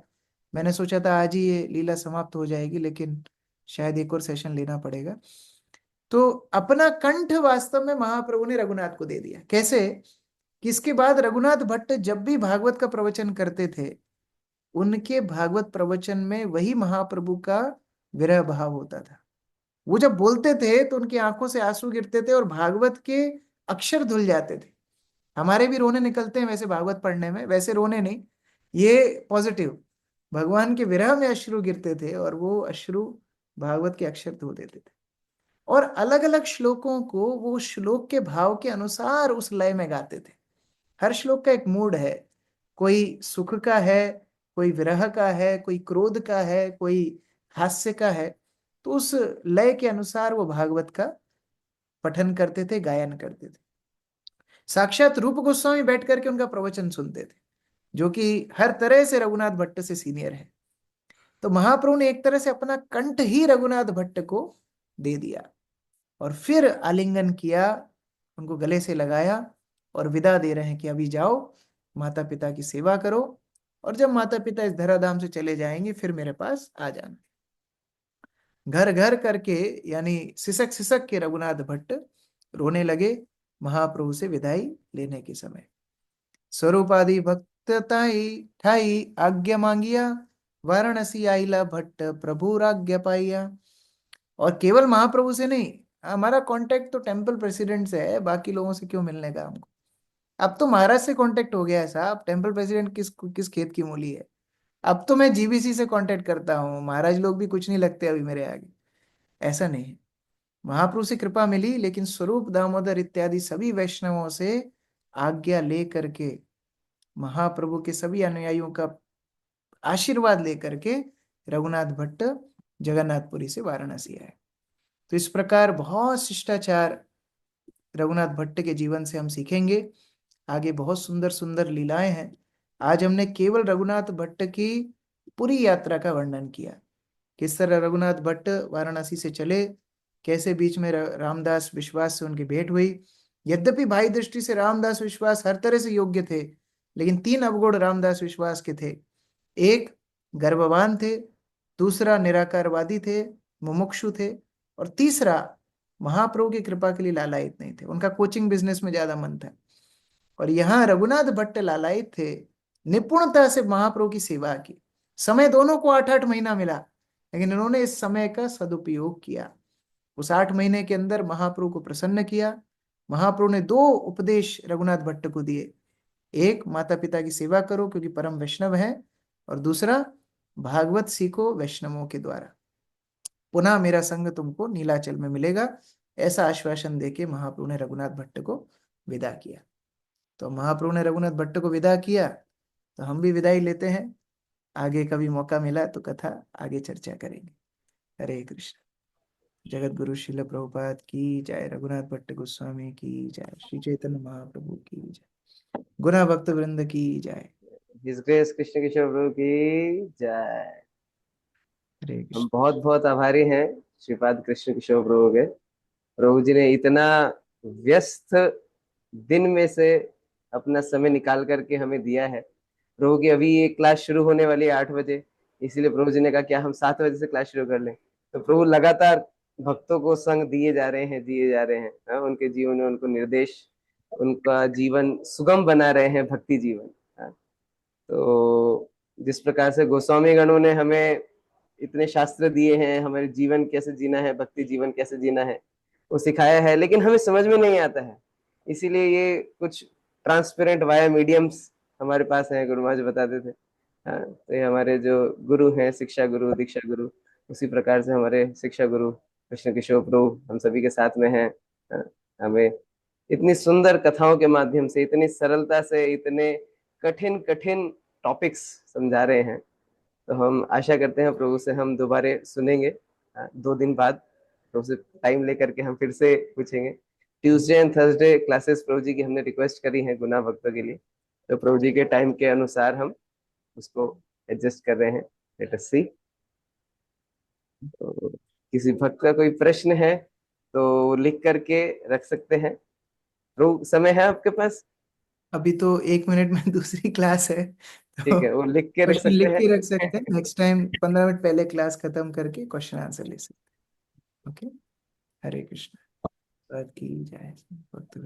मैंने सोचा था आज ही ये लीला समाप्त हो जाएगी, लेकिन शायद एक और सेशन लेना पड़ेगा। तो अपना कंठ वास्तव में महाप्रभु ने रघुनाथ को दे दिया। कैसे? कि इसके बाद रघुनाथ भट्ट जब भी भागवत का प्रवचन करते थे, उनके भागवत प्रवचन में वही महाप्रभु का विरह भाव होता था। वो जब बोलते थे तो उनकी आंखों से आंसू गिरते थे और भागवत के अक्षर धुल जाते थे। हमारे भी रोने निकलते हैं वैसे भागवत पढ़ने में, वैसे रोने नहीं, ये पॉजिटिव। भगवान के विरह में अश्रु गिरते थे और वो अश्रु भागवत के अक्षर धो देते थे। और अलग अलग श्लोकों को वो श्लोक के भाव के अनुसार उस लय में गाते थे। हर श्लोक का एक मूड है, कोई सुख का है, कोई विरह का है, कोई क्रोध का है, कोई हास्य का है। तो उस लय के अनुसार वो भागवत का पठन करते थे, गायन करते थे। साक्षात रूप गोस्वामी बैठ करके उनका प्रवचन सुनते थे, जो कि हर तरह से रघुनाथ भट्ट से सीनियर है। तो महाप्रभु ने एक तरह से अपना कंठ ही रघुनाथ भट्ट को दे दिया, और फिर आलिंगन किया, उनको गले से लगाया, और विदा दे रहे हैं कि अभी जाओ, माता पिता की सेवा करो, और जब माता पिता इस धराधाम से चले जाएंगे फिर मेरे पास आ जाना। घर घर करके, यानी सिसक सिसक के रघुनाथ भट्ट रोने लगे महाप्रभु से विदाई लेने के समय। स्वरूपादि भक्त ताई ठाई आज्ञा मांगिया, वाराणसी आइला भट्ट प्रभु आज्ञा पाइया। और केवल महाप्रभु से नहीं, हमारा कांटेक्ट तो टेम्पल प्रेसिडेंट से है, बाकी लोगों से क्यों मिलने का हमको। अब तो महाराज से कांटेक्ट हो गया है साहब, टेम्पल प्रेसिडेंट किस किस खेत की मूली है। अब तो मैं जीबीसी से कांटेक्ट करता हूँ, महाराज लोग भी कुछ नहीं लगते अभी मेरे आगे। ऐसा नहीं है, महाप्रभु से कृपा मिली, लेकिन स्वरूप दामोदर इत्यादि सभी वैष्णवों से आज्ञा ले करके, महाप्रभु के सभी अनुयायियों का आशीर्वाद लेकर के रघुनाथ भट्ट जगन्नाथपुरी से वाराणसी आए। तो इस प्रकार बहुत शिष्टाचार रघुनाथ भट्ट के जीवन से हम सीखेंगे। आगे बहुत सुंदर सुंदर लीलाएं हैं। आज हमने केवल रघुनाथ भट्ट की पूरी यात्रा का वर्णन किया, किस तरह रघुनाथ भट्ट वाराणसी से चले, कैसे बीच में रामदास विश्वास से उनकी भेंट हुई। यद्यपि भाई दृष्टि से रामदास विश्वास हर तरह से योग्य थे, लेकिन तीन अवगुण रामदास विश्वास के थे। एक, गर्भवान थे। दूसरा, निराकारवादी थे, मुमुक्षु थे। और तीसरा, महाप्रभु की कृपा के लिए लालायित नहीं थे, उनका कोचिंग बिजनेस में ज्यादा मन था। और यहाँ रघुनाथ भट्ट लालायित थे, निपुणता से महाप्रभु की सेवा की। समय दोनों को 8-8 महीना मिला, लेकिन इन्होंने इस समय का सदुपयोग किया। उस 8 महीने के अंदर महाप्रभु को प्रसन्न किया। महाप्रभु ने दो उपदेश रघुनाथ भट्ट को दिए। एक, माता पिता की सेवा करो क्योंकि परम वैष्णव है, और दूसरा, भागवत सीखो वैष्णवों के द्वारा, पुनः मेरा संग तुमको नीलाचल में मिलेगा। ऐसा आश्वासन देके महाप्रभु ने रघुनाथ भट्ट को विदा किया। तो महाप्रभु ने रघुनाथ भट्ट को विदा किया, तो हम भी विदाई लेते हैं। आगे कभी मौका मिला तो कथा आगे चर्चा करेंगे। हरे कृष्ण। जगत गुरु श्रील प्रभुपाद की जय, रघुनाथ भट्ट गोस्वामी की जय, श्री चैतन्य महाप्रभु की जय, गुना भक्त वृंद की जय। हिज ग्रेस कृष्ण किशोर प्रभु की जय। हरे हम कृष्ण। बहुत बहुत आभारी हैं श्रीपाद कृष्ण किशोर प्रभु के। प्रभु जी ने इतना व्यस्त दिन में से अपना समय निकाल करके हमें दिया है। प्रभु की अभी ये क्लास शुरू होने वाली है 8 बजे, इसीलिए प्रभु जी ने कहा क्या हम 7 बजे से क्लास शुरू कर लें। तो प्रभु लगातार भक्तों को संग दिए जा रहे हैं, दिए जा रहे हैं। हाँ, उनके जीवन में उनको निर्देश, उनका जीवन सुगम बना रहे हैं, भक्ति जीवन। हाँ, तो जिस प्रकार से गोस्वामी गणों ने हमें इतने शास्त्र दिए हैं, हमारे जीवन कैसे जीना है, भक्ति जीवन कैसे जीना है, वो सिखाया है, लेकिन हमें समझ में नहीं आता है। इसीलिए ये कुछ ट्रांसपेरेंट वाया मीडियम्स हमारे पास हैं, गुरु महाराज बताते थे। हाँ, तो ये हमारे जो गुरु हैं, शिक्षा गुरु, दीक्षा गुरु, उसी प्रकार से हमारे शिक्षा गुरु कृष्ण किशोर प्रभु हम सभी के साथ में हैं। हाँ, हमें इतनी सुंदर कथाओं के माध्यम से, इतनी सरलता से, इतने कठिन कठिन टॉपिक्स समझा रहे हैं। तो हम आशा करते हैं प्रभु से हम दोबारा सुनेंगे 2 दिन बाद। प्रभु से टाइम लेकर के हम फिर से पूछेंगे। ट्यूसडे एंड थर्सडे क्लासेस प्रभु जी की हमने रिक्वेस्ट करी है गुना भक्तों के लिए, तो प्रभु जी के टाइम के अनुसार हम उसको एडजस्ट कर रहे हैं। लेट अस सी। तो किसी भक्त का कोई प्रश्न है तो लिख करके रख सकते हैं। प्रभु समय है आपके पास? अभी तो 1 मिनट में दूसरी क्लास है, तो ठीक है, वो लिख के रख क्वेश्चन सकते लिख के रख सकते हैं। हैं। नेक्स्ट टाइम 15 मिनट पहले क्लास खत्म करके क्वेश्चन आंसर ले सकते हैं। ओके। हरे कृष्ण। की जय, भक्त